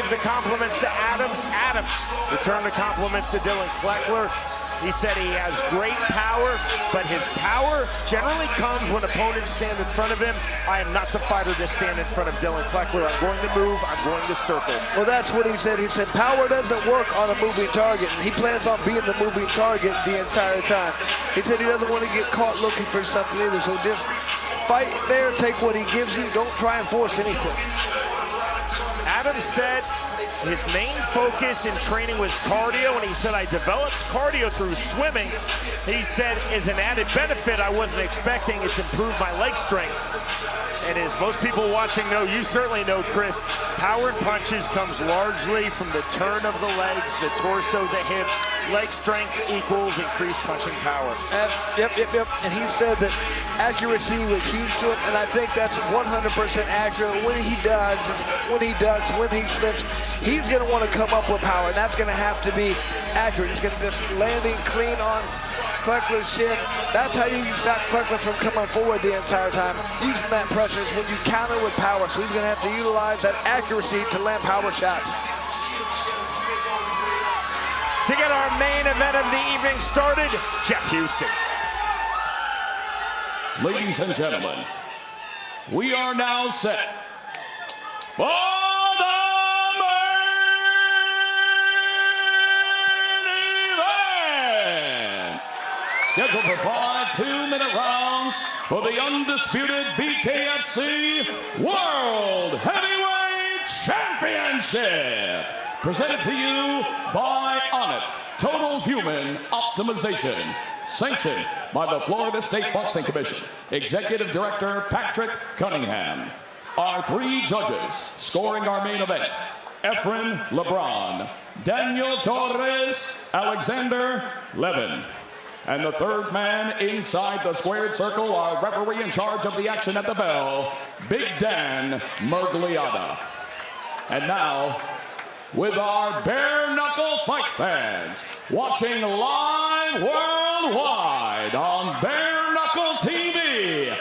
gave the compliments to Adams. Adams returned the compliments to Dillon Kleckler. He said he has great power, but his power generally comes when opponents stand in front of him. I am not the fighter to stand in front of Dillon Kleckler. I'm going to move, I'm going to circle. Well, that's what he said. He said power doesn't work on a moving target. He plans on being the moving target the entire time. He said he doesn't want to get caught looking for something either. So just fight there, take what he gives you. Don't try and force anything. Adams said his main focus in training was cardio, and he said, I developed cardio through swimming. He said, as an added benefit I wasn't expecting, it's improved my leg strength. And as most people watching know, you certainly know, Chris, powered punches comes largely from the turn of the legs, the torso, the hips. Leg strength equals increased punching power. Yep. And he said that accuracy was huge to him, and I think that's 100% accurate. When he slips, he's going to want to come up with power, and that's going to have to be accurate. He's going to just landing clean on Kleckler's chin. That's how you stop Kleckler from coming forward the entire time. Using that pressure is when you counter with power, so he's going to have to utilize that accuracy to land power shots. To get our main event of the evening started, Jeff Houston. Ladies and gentlemen, we are now set for the main event. Scheduled for 5 2-minute rounds for the undisputed BKFC World Heavyweight Championship. Presented to you by Onnit, Total Human Optimization. Sanctioned by the Florida State Boxing Commission. Executive Director Patrick Cunningham. Our 3 judges scoring our main event: Efren LeBron, Daniel Torres, Alexander Levin. And the third man inside the squared circle, our referee in charge of the action at the bell, Big Dan Mergliata. And now, with our bare knuckle fight fans watching live worldwide on Bare Knuckle TV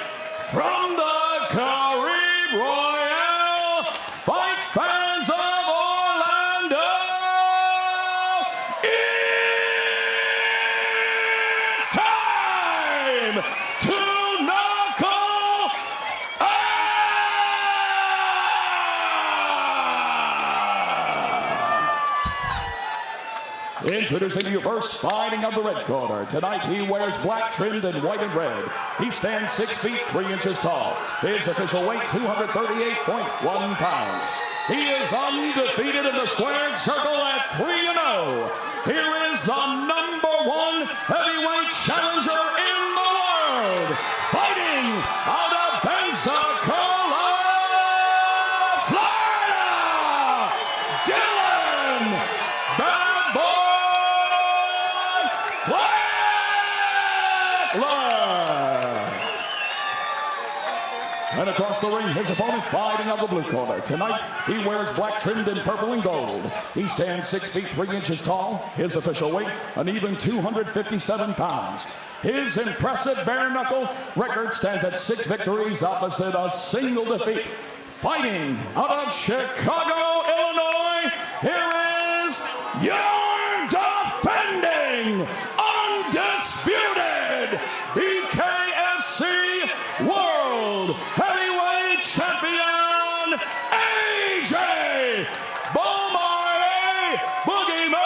from the Caribe Royale Fight Fans of Orlando, it's time to knuckle up! Introducing you first, fighting of the red corner. Tonight he wears black trimmed in white and red. He stands 6 feet 3 inches tall. His official weight, 238.1 pounds. He is undefeated in the squared circle at 3-0. Here is the #1 heavyweight challenger in the world, fighting out of Pensacola, Florida, Dillon Bad Boy Kleckler. And across the ring, his opponent fighting on the blue corner. Tonight, he wears black trimmed in purple and gold. He stands 6 feet 3 inches tall. His official weight, an even 257 pounds. His impressive bare knuckle record stands at 6 victories opposite a single defeat. Fighting out of Chicago, Illinois, here is your defending, undisputed BKFC World Heavyweight Champion, AJ Bomaye Boogeyman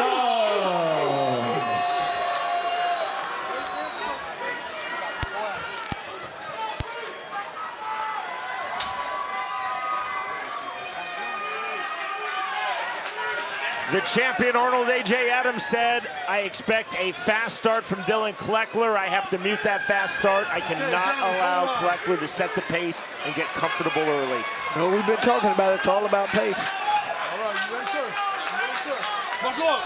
Adams. The champion Arnold AJ Adams said, I expect a fast start from Dillon Kleckler. I have to mute that fast start. I cannot allow Kleckler to set the pace and get comfortable early. No, we've been talking about it. It's all about pace. All right, you ready, sir? You ready, sir? Buckle up.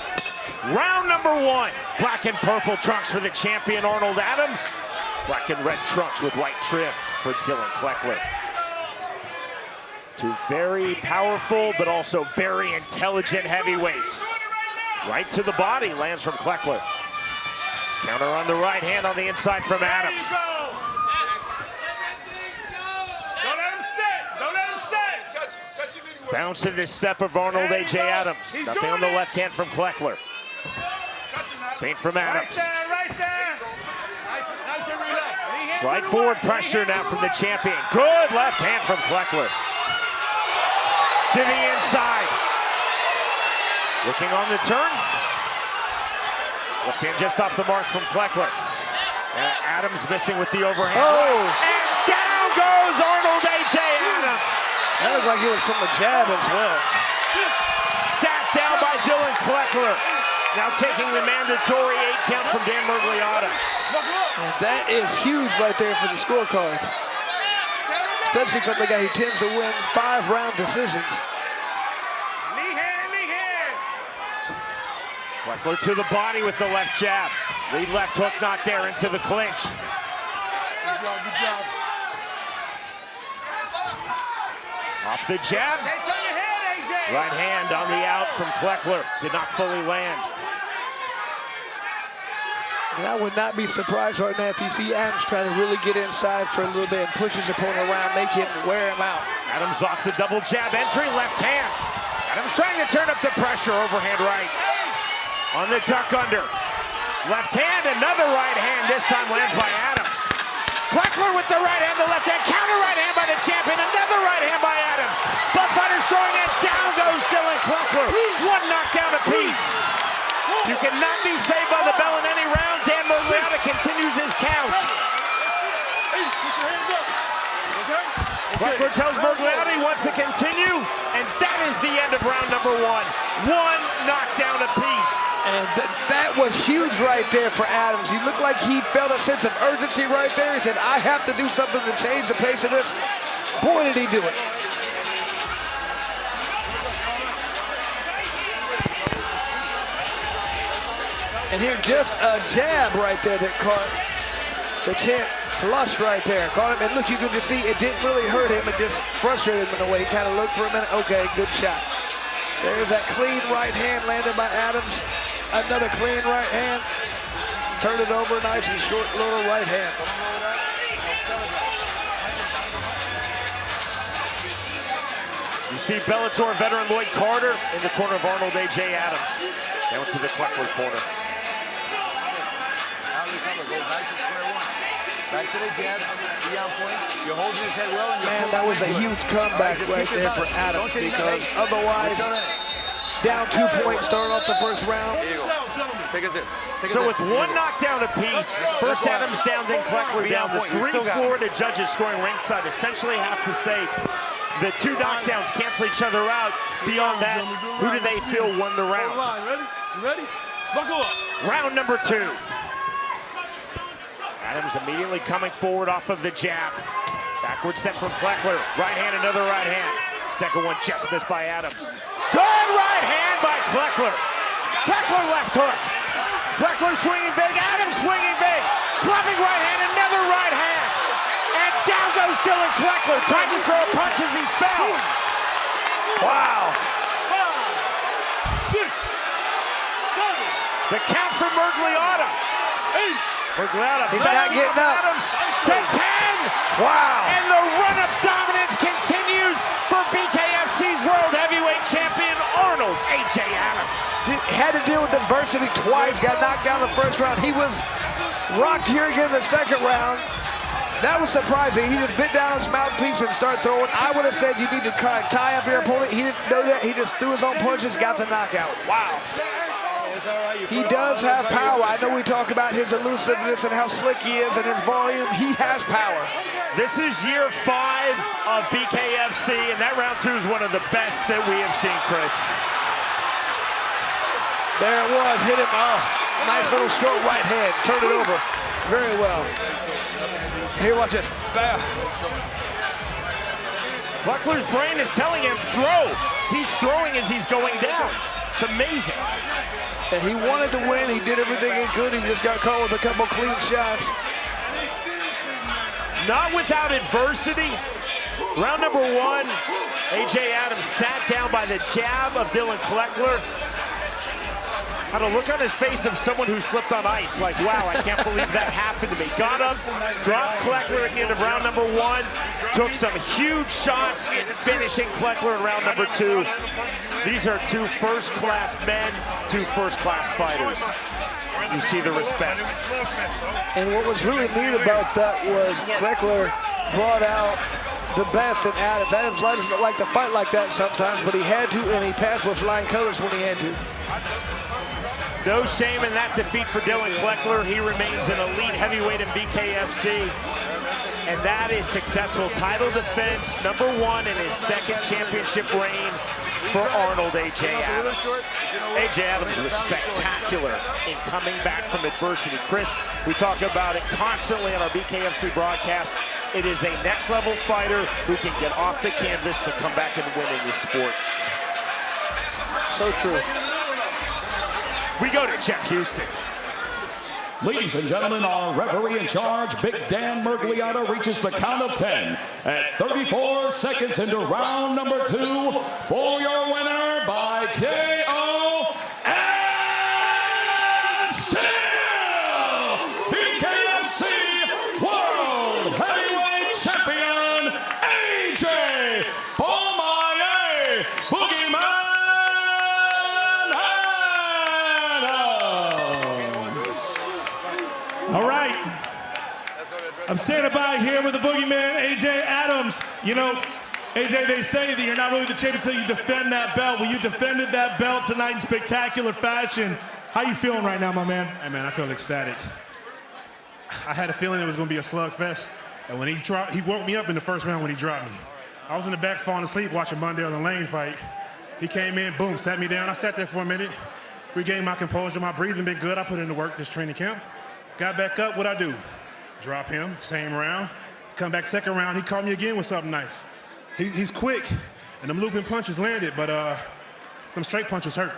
Round number 1. Black and purple trunks for the champion Arnold Adams. Black and red trunks with white trim for Dillon Kleckler. 2 very powerful, but also very intelligent heavyweights. Right to the body lands from Kleckler. Counter on the right hand on the inside from Adams. Go down Bounce in this step of Arnold A.J. Adams. Nothing on the left hand from Kleckler. Feint from Adams. Right there. Nice and relaxed. Slide forward pressure now from the champion. Good left hand from Kleckler. To the inside. Looking on the turn. Left hand just off the mark from Kleckler. Adams missing with the overhand. Oh! And down goes Arnold A.J. Adams. That looked like it was from the jab as well. Sat down by Dillon Kleckler. Now taking the mandatory 8 count from Dan Mergliotta. And that is huge right there for the scorecards. Especially from the guy who tends to win 5-round decisions. Knee hand. Kleckler to the body with the left jab. Lead left hook knocked there into the clinch. Good job. Off the jab. Right hand on the out from Kleckler. Did not fully land. And I would not be surprised right now if you see Adams try to really get inside for a little bit and push his opponent around, make him wear him out. Adams off the double jab entry, left hand. Adams trying to turn up the pressure, overhand right. On the duck under. Left hand, another right hand, this time lands by Adams. Kleckler with the right hand, the left hand, counter right hand by the champion, another right hand by Adams. Both fighters throwing it, down goes Dillon Kleckler. One knockdown apiece. You cannot be saved by the bell in any round. Dan Mergliotta continues his count. Hey, put your hands up. Okay? Kleckler tells Mergliotta he wants to continue, and that is the end of round number 1. One knockdown apiece. And that was huge right there for Adams. He looked like he felt a sense of urgency right there. He said, I have to do something to change the pace of this. Boy, did he do it. And here, just a jab right there that caught the champ flush right there. Caught him, and look, you can just see it didn't really hurt him. It just frustrated him in a way. He kind of looked for a minute. Okay, good shot. There's that clean right hand landed by Adams. Another clean right hand. Turn it over, nice and short little right hand. You see Bellator veteran Lloyd Carter in the corner of Arnold A.J. Adams. Down to the Kleckler corner. Back to the jab, be on point. You're holding his head well. And Man, that was a huge comeback right there for Adams because otherwise, down 2 points, starting off the first round. Take a sip. So with one knockdown apiece, first Adams down, then Kleckler down. The 3 Florida judges scoring ringside essentially have to say the 2 knockdowns cancel each other out. Beyond that, who do they feel won the round? Ready? Buckle up. Round number 2. Adams immediately coming forward off of the jab. Backward set from Kleckler. Right hand, another right hand. Second one just missed by Adams. Good right hand by Kleckler. Kleckler left hook. Kleckler swinging big, Adams swinging big. Clubbing right hand, another right hand. And down goes Dillon Kleckler, trying to throw a punch as he fell. Wow. 5, 6, 7. The count for Mergliotta. 8. Mergliotta, He's not getting up. Adams to 10. Wow. And the run of dominance continues for BKFC's World Heavyweight Champion Arnold A.J. Adams. Had to deal with adversity twice, got knocked down the first round. He was rocked here again in the second round. That was surprising. He just bit down his mouthpiece and started throwing. I would have said you need to kind of tie up your opponent. He didn't know that. He just threw his own punches, got the knockout. Wow. He does have power. I know we talk about his elusiveness and how slick he is and his volume. He has power. This is year 5 of BKFC, and that round 2 is one of the best that we have seen, Chris. There it was, hit him. Oh, nice little short right hand. Turn it over. Very well. Here, watch this. Kleckler's brain is telling him throw. He's throwing as he's going down. It's amazing. And he wanted to win. He did everything he could. He just got caught with a couple clean shots. Not without adversity. Round number 1, A.J. Adams sat down by the jab of Dillon Kleckler. Had a look on his face of someone who slipped on ice, like, wow, I can't believe that happened to me. Got up, dropped Kleckler at the end of round number 1, took some huge shots in finishing Kleckler in round number 2. These are 2 first-class men, 2 first-class fighters. You see the respect. And what was really neat about that was Kleckler brought out the best in Adams. Adams doesn't like to fight like that sometimes, but he had to, and he passed with flying colors when he had to. No shame in that defeat for Dillon Kleckler. He remains an elite heavyweight in BKFC. And that is successful title defense, number 1 in his 2nd championship reign for Arnold A.J. Adams. A.J. Adams was spectacular in coming back from adversity. Chris, we talk about it constantly on our BKFC broadcast. It is a next-level fighter who can get off the canvas to come back and win in this sport. So true. We go to Jeff Houston. Ladies and gentlemen, our referee in charge, Big Dan Mergliata, reaches the count of 10 at 34 seconds into round number 2 for your winner by KO and still BKFC World Heavyweight Champion AJ Bomaye Boogeyman. All right, I'm standing by here with the boogeyman, A.J. Adams. You know, A.J., they say that you're not really the champion until you defend that belt. Well, you defended that belt tonight in spectacular fashion. How you feeling right now, my man? Hey, man, I feel ecstatic. I had a feeling it was going to be a slugfest, and when he woke me up in the first round when he dropped me. I was in the back falling asleep watching Mondale and Lane fight. He came in, boom, sat me down. I sat there for a minute, regained my composure. My breathing been good. I put in the work this training camp. Got back up, what'd I do? Drop him, same round. Come back second round, he caught me again with something nice. He's quick, and them looping punches landed, but them straight punches hurt.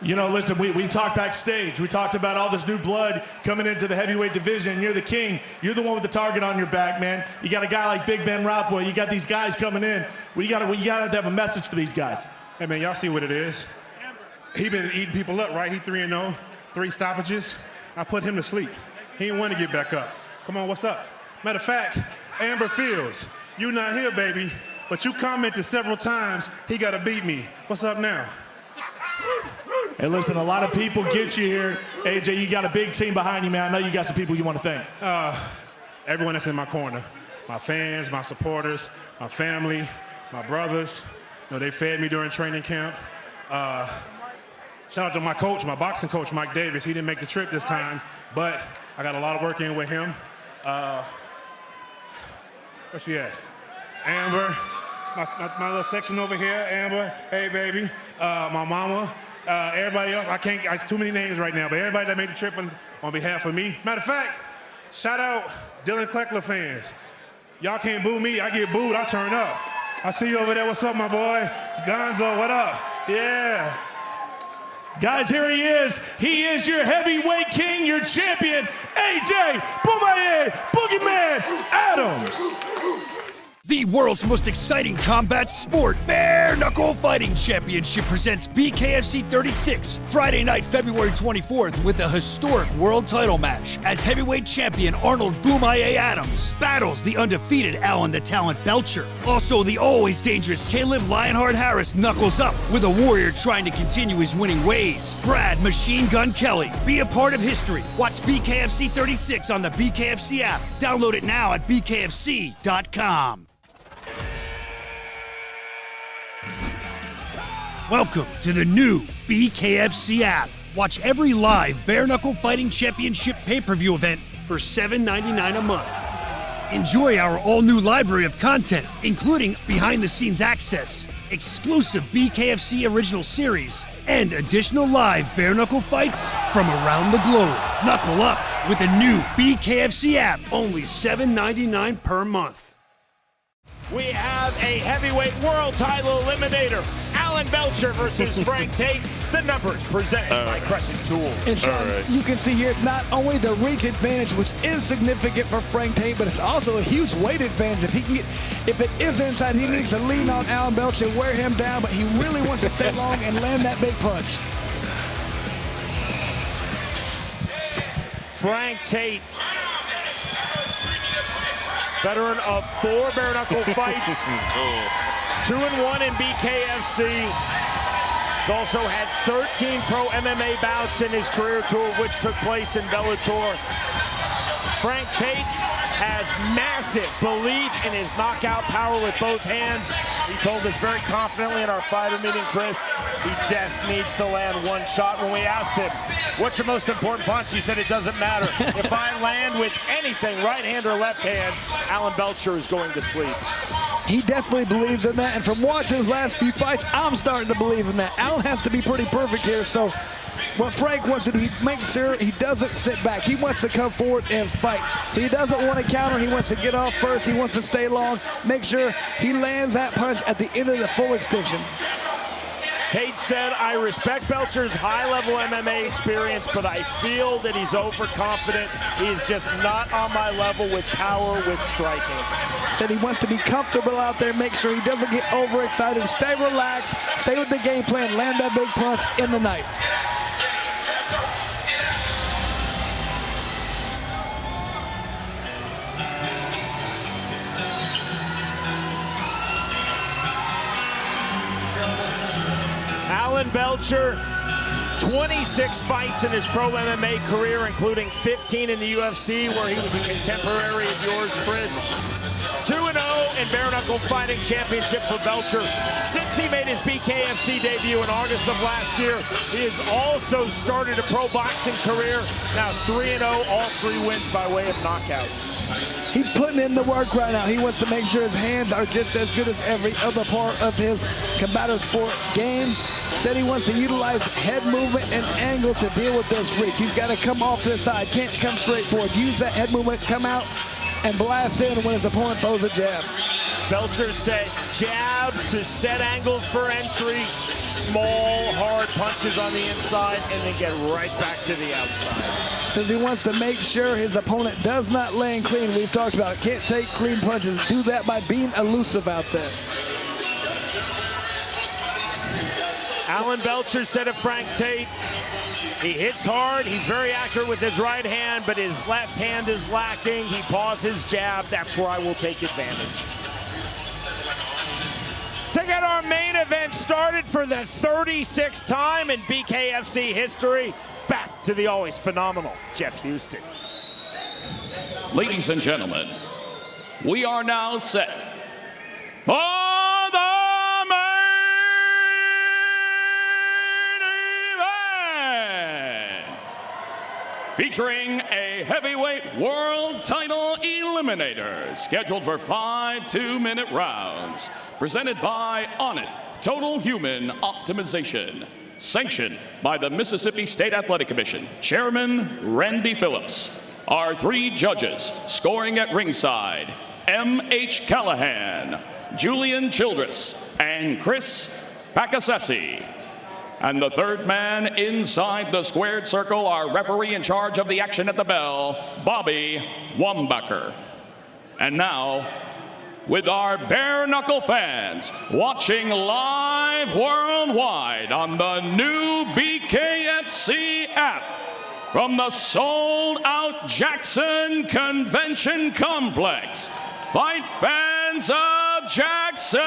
You know, listen, we talked backstage. We talked about all this new blood coming into the heavyweight division. You're the king. You're the one with the target on your back, man. You got a guy like Big Ben Rothwell. You got these guys coming in. We gotta have a message for these guys. Hey, man, y'all see what it is. He been eating people up, right? He 3-0, 3 stoppages. I put him to sleep. He didn't want to get back up. Come on, what's up? Matter of fact, Amber Fields, you not here, baby, but you commented several times, he got to beat me. What's up now? Hey, listen, a lot of people get you here. AJ, you got a big team behind you, man. I know you got some people you want to thank. Everyone that's in my corner, my fans, my supporters, my family, my brothers. You know, they fed me during training camp. Shout out to my coach, my boxing coach, Mike Davis. He didn't make the trip this time, but I got a lot of work in with him. Where's she at? Amber, my little section over here. Amber, hey baby. My mama, everybody else. It's too many names right now, but everybody that made the trip on behalf of me. Matter of fact, shout out Dillon Kleckler fans. Y'all can't boo me, I get booed, I turn up. I see you over there, what's up, my boy? Gonzo, what up? Yeah. Guys, here he is. He is your heavyweight king, your champion, AJ Bomaye Boogeyman Adams. The world's most exciting combat sport, Bare Knuckle Fighting Championship presents BKFC 36, Friday night, February 24th, with a historic world title match as heavyweight champion Arnold Bomaye Adams battles the undefeated Alan the Talent Belcher. Also, the always dangerous Kaleb Lionheart Harris knuckles up with a warrior trying to continue his winning ways. Brad Machine Gun Kelly. Be a part of history. Watch BKFC 36 on the BKFC app. Download it now at bkfc.com. Welcome to the new BKFC app. Watch every live Bare Knuckle Fighting Championship pay-per-view event for $7.99 a month. Enjoy our all-new library of content, including behind-the-scenes access, exclusive BKFC original series, and additional live Bare Knuckle fights from around the globe. Knuckle up with the new BKFC app, only $7.99 per month. We have a heavyweight world title eliminator. Alan Belcher versus Frank Tate. The numbers presented by Crescent Tools. And Sean, you can see here it's not only the reach advantage, which is significant for Frank Tate, but it's also a huge weight advantage. If it is inside, he needs to lean on Alan Belcher, wear him down, but he really wants to stay long and land that big punch. Frank Tate, veteran of 4 bare knuckle fights, 2-1 in BKFC. He's also had 13 pro MMA bouts in his career, 2 of which took place in Bellator. Frank Tate has massive belief in his knockout power with both hands. He told us very confidently in our fighter meeting, Chris, he just needs to land 1 shot. When we asked him, what's your most important punch? He said, it doesn't matter. If I land with anything, right hand or left hand, Alan Belcher is going to sleep. He definitely believes in that, and from watching his last few fights, I'm starting to believe in that. Alan has to be pretty perfect here, so what Frank wants to do, he makes sure he doesn't sit back. He wants to come forward and fight. He doesn't want to counter. He wants to get off first. He wants to stay long, make sure he lands that punch at the end of the full extension. Tate said, I respect Belcher's high-level MMA experience, but I feel that he's overconfident. He is just not on my level with power, with striking. Said he wants to be comfortable out there, make sure he doesn't get overexcited, stay relaxed, stay with the game plan, land that big punch in the night. Alan Belcher, 26 fights in his pro MMA career, including 15 in the UFC, where he was a contemporary of yours, Chris. 2-0 in bare knuckle fighting championship for Belcher. Since he made his BKFC debut in August of last year, he has also started a pro boxing career. Now 3-0, all 3 wins by way of knockout. He's putting in the work right now. He wants to make sure his hands are just as good as every other part of his combative sport game. Said he wants to utilize head movement and angles to deal with this reach. He's got to come off to the side, can't come straight forward. Use that head movement, come out, and blast in when his opponent throws a jab. Belcher said jab to set angles for entry, small, hard punches on the inside, and then get right back to the outside. Says he wants to make sure his opponent does not land clean. We've talked about it. Can't take clean punches. Do that by being elusive out there. Alan Belcher said of Frank Tate, he hits hard, he's very accurate with his right hand, but his left hand is lacking. He paused his jab. That's where I will take advantage. To get our main event started for the 36th time in BKFC history, back to the always phenomenal Jeff Houston. Ladies and gentlemen, we are now set for the main event, featuring a heavyweight world title eliminator scheduled for 5 2-minute rounds, presented by Onnit Total Human Optimization, sanctioned by the Mississippi State Athletic Commission, Chairman Randy Phillips. Our 3 judges scoring at ringside, M.H. Callahan, Julian Childress, and Chris Pacasesi. And the 3rd man inside the squared circle, our referee in charge of the action at the bell, Bobby Wambacher. And now, with our bare knuckle fans watching live worldwide on the new BKFC app from the sold-out Jackson Convention Complex. Fight fans of Jackson,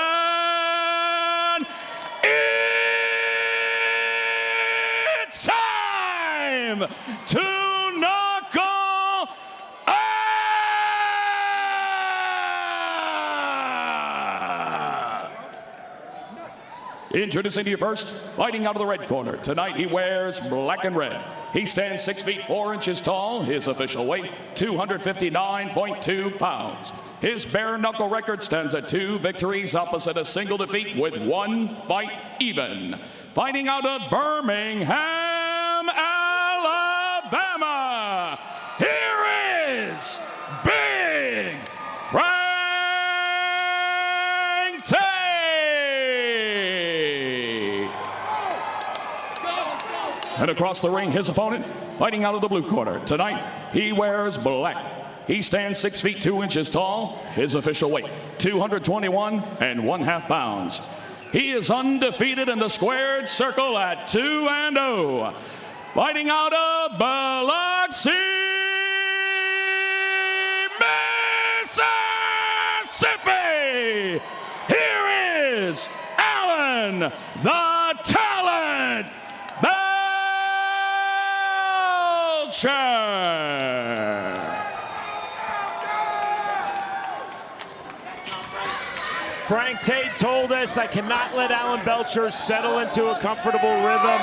it's time to knuckle up! Introducing to you first, fighting out of the red corner. Tonight he wears black and red. He stands 6 feet 4 inches tall. His official weight, 259.2 pounds. His bare knuckle record stands at 2 victories opposite a single defeat with 1 fight even. Fighting out of Birmingham, Alabama, here is Big Frank Tate. And across the ring, his opponent, fighting out of the blue corner. Tonight, he wears black. He stands 6 feet 2 inches tall. His official weight, 221.5 pounds. He is undefeated in the squared circle at 2-0. Fighting out of Biloxi, Mississippi, here is Alan the Talent Belcher. Frank Tate told us, I cannot let Alan Belcher settle into a comfortable rhythm.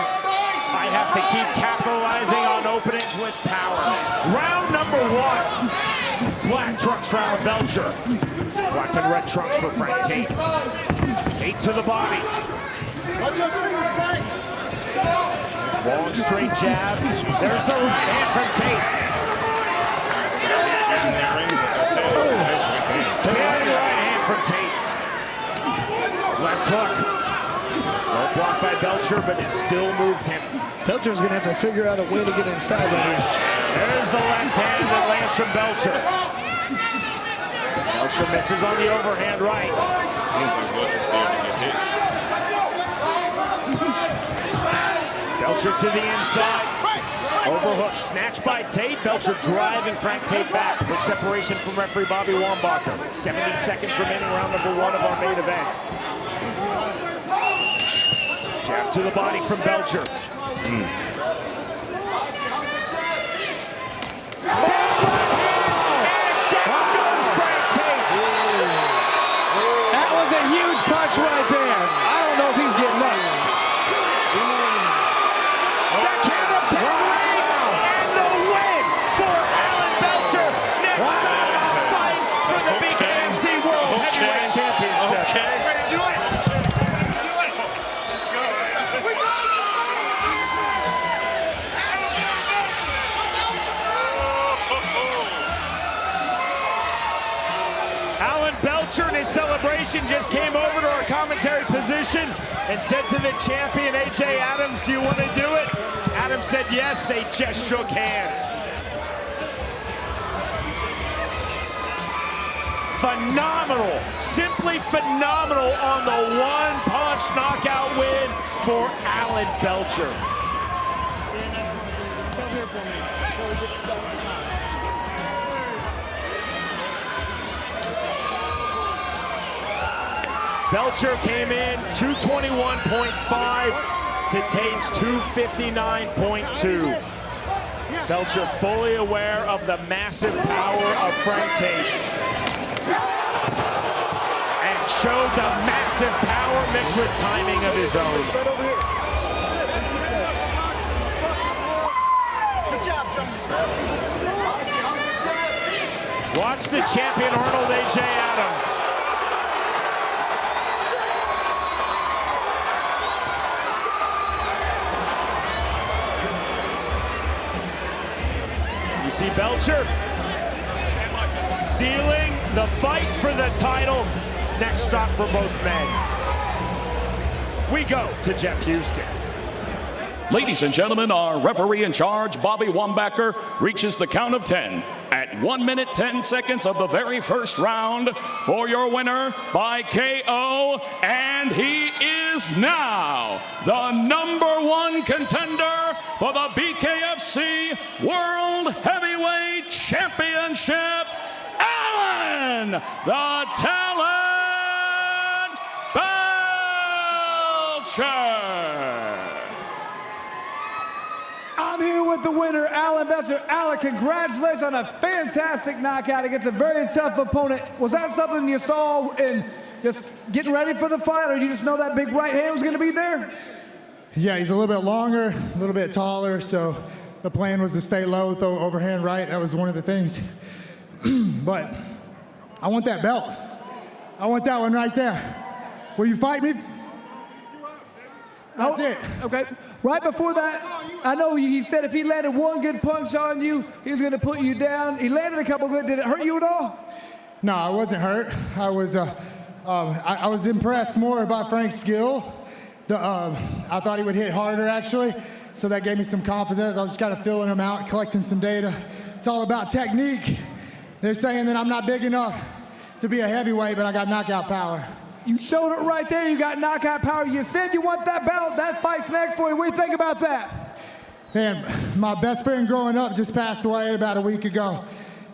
I have to keep capitalizing on openings with power. Round number 1. Black trunks for Alan Belcher. Black and red trunks for Frank Tate. Tate to the body. Long straight jab. There's the right hand from Tate. And right hand from Tate. Left hook. Well blocked by Belcher, but it still moved him. Belcher's gonna have to figure out a way to get inside right here. There's the left hand that lands from Belcher. Belcher misses on the overhand right. Seems like Belcher's scared to get hit. Belcher to the inside. Overhook snatched by Tate. Belcher driving Frank Tate back. Quick separation from referee Bobby Wambacher. 70 seconds remaining, round number 1 of our main event. Jab to the body from Belcher. And down goes Frank Tate. That was a huge punch right there. I don't know if he's getting up. The count of 10 rings and the win for Alan Belcher. Next fight for the BKFC World Heavyweight Championship. Alan Belcher in his celebration just came over to our commentary position and said to the champion, AJ Adams, do you want to do it? Adams said yes, they just shook hands. Phenomenal, simply phenomenal on the one-punch knockout win for Alan Belcher. Belcher came in 221.5 to Tate's 259.2. Belcher fully aware of the massive power of Frank Tate and showed the massive power mixed with timing of his own. Good job, John. Watch the champion Arnold AJ Adams. You see Belcher sealing the fight for the title. Next stop for both men. We go to Jeff Houston. Ladies and gentlemen, our referee in charge, Bobby Wambacher, reaches the count of 10 at 1 minute 10 seconds of the very first round for your winner by KO, and he is now the #1 contender for the BKFC World Heavyweight Championship, Alan the Talent Belcher. I'm here with the winner, Alan Belcher. Alan, congratulations on a fantastic knockout against a very tough opponent. Was that something you saw in just getting ready for the fight, or you just know that big right hand was going to be there? Yeah, he's a little bit longer, a little bit taller, so the plan was to stay low, throw overhand right. That was one of the things. But I want that belt. I want that one right there. Will you fight me? That's it. Okay. Right before that, I know he said if he landed one good punch on you, he was going to put you down. He landed a couple good. Did it hurt you at all? No, I wasn't hurt. I was impressed more by Frank's skill. I thought he would hit harder, actually, so that gave me some confidence. I was just kind of feeling him out, collecting some data. It's all about technique. They're saying that I'm not big enough to be a heavyweight, but I got knockout power. You showed it right there. You got knockout power. You said you want that belt. That fight's next for you. What do you think about that? Man, my best friend growing up just passed away about a week ago.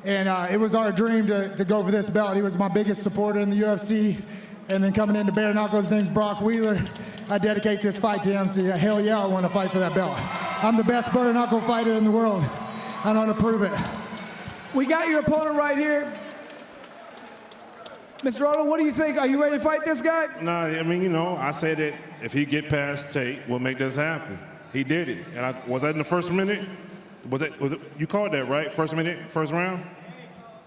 And it was our dream to go for this belt. He was my biggest supporter in the UFC. And then coming into bare knuckle, his name's Brock Wheeler. I dedicate this fight to him. So yeah, hell yeah, I want to fight for that belt. I'm the best bare knuckle fighter in the world. I want to prove it. We got your opponent right here. Mr. Arnold, what do you think? Are you ready to fight this guy? No, I mean, you know, I said that if he get past Tate, we'll make this happen. He did it. And was that in the first minute? Was it, you called that, right? First minute, first round?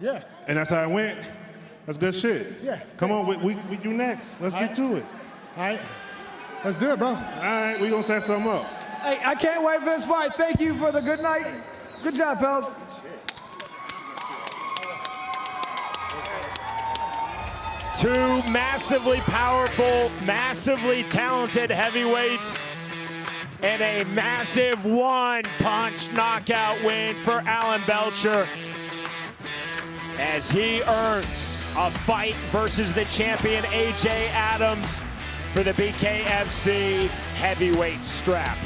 Yeah. And that's how it went? That's good shit. Yeah. Come on, we do next. Let's get to it. All right. Let's do it, bro. All right, we gonna set something up. Hey, I can't wait for this fight. Thank you for the good night. Good job, fellas. Two massively powerful, massively talented heavyweights, and a massive one-punch knockout win for Alan Belcher as he earns a fight versus the champion AJ Adams for the BKFC heavyweight strap.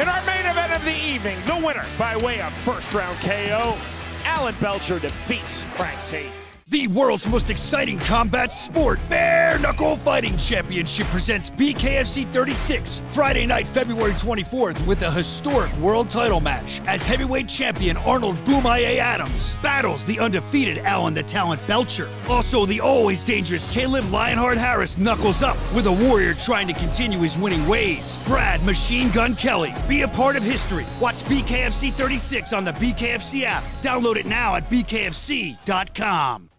In our main event of the evening, the winner by way of first-round KO, Alan Belcher defeats Frank Tate. The world's most exciting combat sport, Bare Knuckle Fighting Championship presents BKFC 36, Friday night, February 24th, with a historic world title match as heavyweight champion Arnold Bomaye Adams battles the undefeated Alan the Talent Belcher. Also, the always dangerous Kaleb Lionheart Harris knuckles up with a warrior trying to continue his winning ways. Brad Machine Gun Kelly, be a part of history. Watch BKFC 36 on the BKFC app. Download it now at bkfc.com.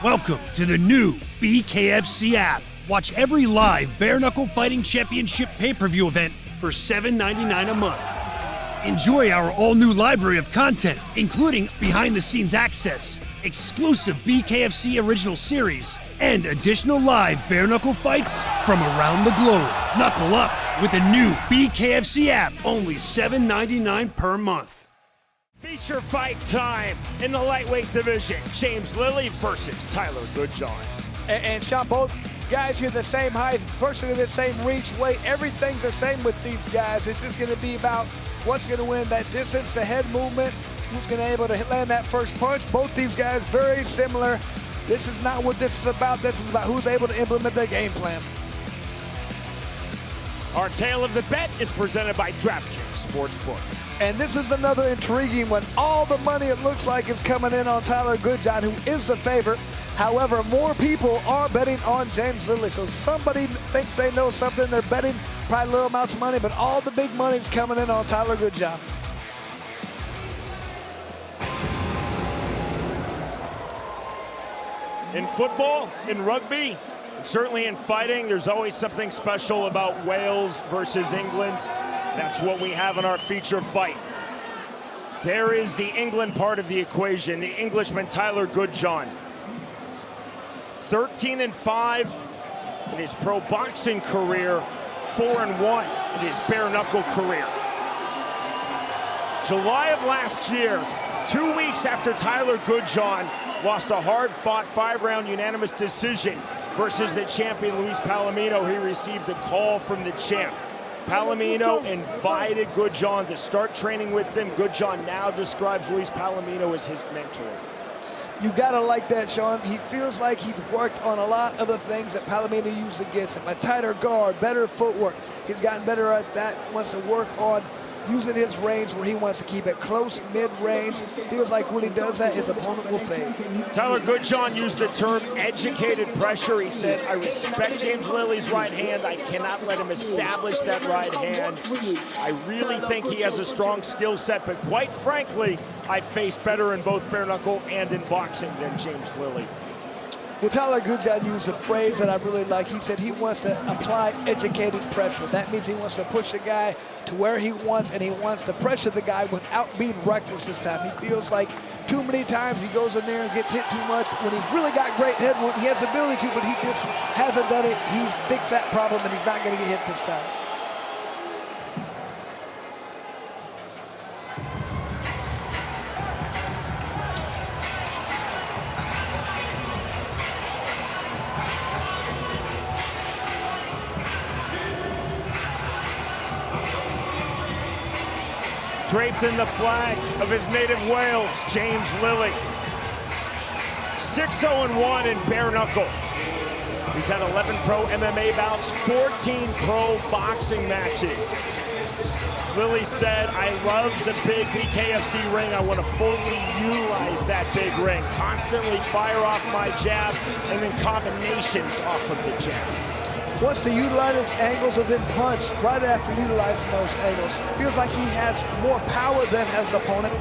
Welcome to the new BKFC app. Watch every live Bare Knuckle Fighting Championship pay-per-view event for $7.99 a month. Enjoy our all-new library of content, including behind-the-scenes access, exclusive BKFC original series, and additional live Bare Knuckle fights from around the globe. Knuckle up with the new BKFC app, only $7.99 per month. Feature fight time in the lightweight division. James Lilley versus Tyler Goodjohn. And Sean, both guys here the same height, virtually the same reach, weight. Everything's the same with these guys. It's just going to be about what's going to win that distance, the head movement, who's going to be able to land that first punch. Both these guys very similar. This is not what this is about. This is about who's able to implement their game plan. Our tale of the bet is presented by DraftKings Sportsbook. And this is another intriguing one. All the money it looks like is coming in on Tyler Goodjohn, who is the favorite. However, more people are betting on James Lilley. So somebody thinks they know something. They're betting probably little amounts of money, but all the big money's coming in on Tyler Goodjohn. In football, in rugby, and certainly in fighting, there's always something special about Wales versus England. That's what we have in our feature fight. There is the England part of the equation, the Englishman Tyler Goodjohn. 13-5 in his pro boxing career, 4-1 in his bare knuckle career. July of last year, 2 weeks after Tyler Goodjohn lost a hard-fought 5-round unanimous decision versus the champion Luis Palomino, he received a call from the champ. Palomino invited Goodjohn to start training with him. Goodjohn now describes Luis Palomino as his mentor. You gotta like that, Sean. He feels like he's worked on a lot of the things that Palomino used against him. A tighter guard, better footwork. He's gotten better at that, wants to work on using his range where he wants to keep it close, mid-range. Feels like when he does that, his opponent will fade. Tyler Goodjohn used the term educated pressure. He said, I respect James Lilley's right hand. I cannot let him establish that right hand. I really think he has a strong skill set, but quite frankly, I faced better in both bare knuckle and in boxing than James Lilley. Well, Tyler Goodjohn used a phrase that I really like. He said he wants to apply educated pressure. That means he wants to push the guy to where he wants, and he wants to pressure the guy without being reckless this time. He feels like too many times he goes in there and gets hit too much when he's really got great head movement. He has the ability to, but he just hasn't done it. He's fixed that problem, and he's not going to get hit this time. draped in the flag of his native Wales, James Lilley. 6-0-1 in bare knuckle. He's had 11 pro MMA bouts, 14 pro boxing matches. Lilley said, I love the big BKFC ring. I want to fully utilize that big ring. Constantly fire off my jab and then combinations off of the jab. Wants to utilize his angles and then punch right after utilizing those angles. Feels like he has more power than his opponent.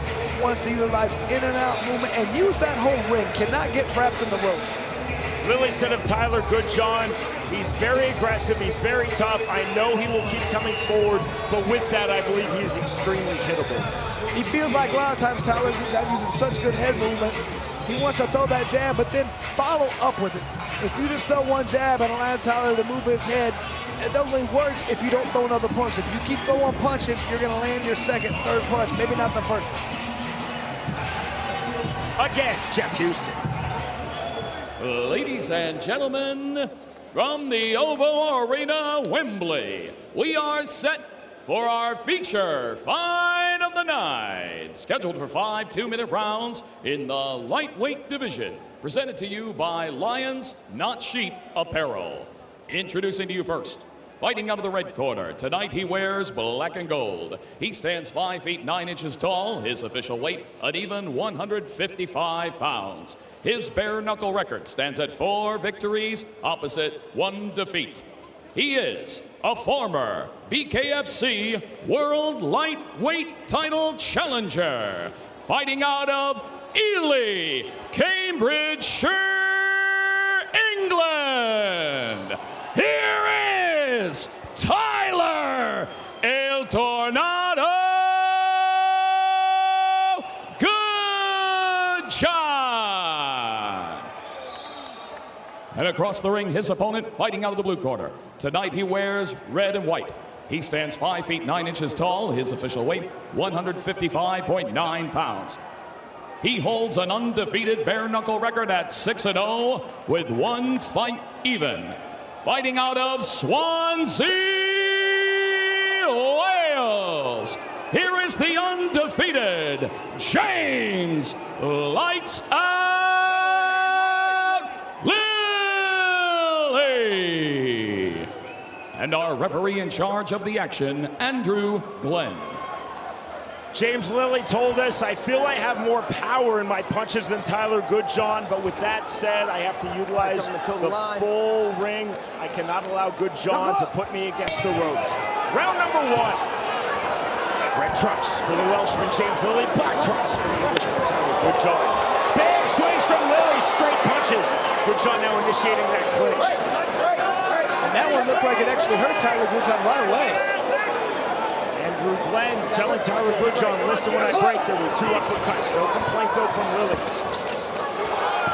Wants to utilize in and out movement and use that whole ring. Cannot get trapped in the rope. Lilley said of Tyler Goodjohn, he's very aggressive, he's very tough. I know he will keep coming forward, but with that, I believe he's extremely hittable. He feels like a lot of times Tyler uses such good head movement. He wants to throw that jab, but then follow up with it. If you just throw one jab and allow Tyler to move his head, it only works if you don't throw another punch. If you keep throwing punches, you're gonna land your second, third punch, maybe not the first. Again, Jeff Houston. Ladies and gentlemen, from the Ovo Arena, Wembley, we are set for our feature fight of the night. Scheduled for 5 2-minute rounds in the lightweight division. Presented to you by Lions Not Sheep Apparel. Introducing to you first, fighting out of the red corner. Tonight he wears black and gold. He stands 5 feet 9 inches tall. His official weight, an even 155 pounds. His bare knuckle record stands at 4 victories, opposite 1 defeat. He is a former BKFC World Lightweight Title Challenger, fighting out of Ely, Cambridgeshire, England. Here is Tyler El Tornado Goodjohn. And across the ring, his opponent fighting out of the blue corner. Tonight he wears red and white. He stands 5 feet 9 inches tall. His official weight, 155.9 pounds. He holds an undefeated bare knuckle record at 6-0 with 1 fight even. Fighting out of Swansea, Wales. Here is the undefeated James Lights Out Lilley. And our referee in charge of the action, Andrew Glenn. James Lilley told us, I feel I have more power in my punches than Tyler Goodjohn, but with that said, I have to utilize the full ring. I cannot allow Goodjohn to put me against the ropes. Round number 1. Red trunks for the Welshman, James Lilley. Black trunks for the Englishman, Tyler Goodjohn. Big swings from Lilley, straight punches. Goodjohn now initiating that clinch. And that one looked like it actually hurt Tyler Goodjohn right away. Andrew Glenn telling Tyler Goodjohn, listen when I break, there were 2 uppercuts. No complaint though from Lilley.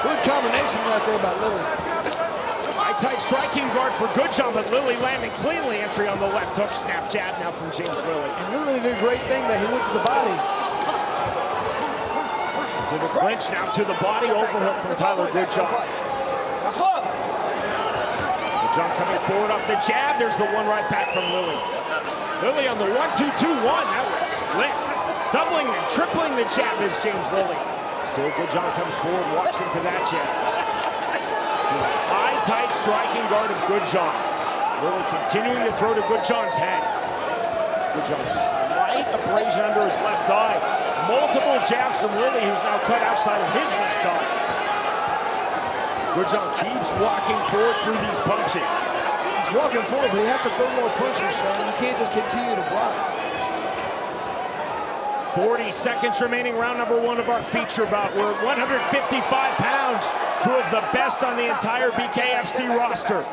Good combination right there by Lilley. High tight striking guard for Goodjohn, but Lilley landing cleanly. Entry on the left hook, snap jab now from James Lilley. And Lilley did a great thing that he went to the body. To the clinch, now to the body, overhook from Tyler Goodjohn. Goodjohn coming forward off the jab. There's the one right back from Lilley. Lilley on the 1-2-2-1, that was slick. Doubling and tripling the jab is James Lilley. Still Goodjohn comes forward, walks into that jab. See the high, tight striking guard of Goodjohn. Lilley continuing to throw to Goodjohn's head. Goodjohn's slight abrasion under his left eye. Multiple jabs from Lilley, who's now cut outside of his left eye. Goodjohn keeps walking forward through these punches. Walking forward, but he has to throw more punches, so you can't just continue to block. 40 seconds remaining, round number 1 of our feature bout. We're at 155 pounds, 2 of the best on the entire BKFC roster.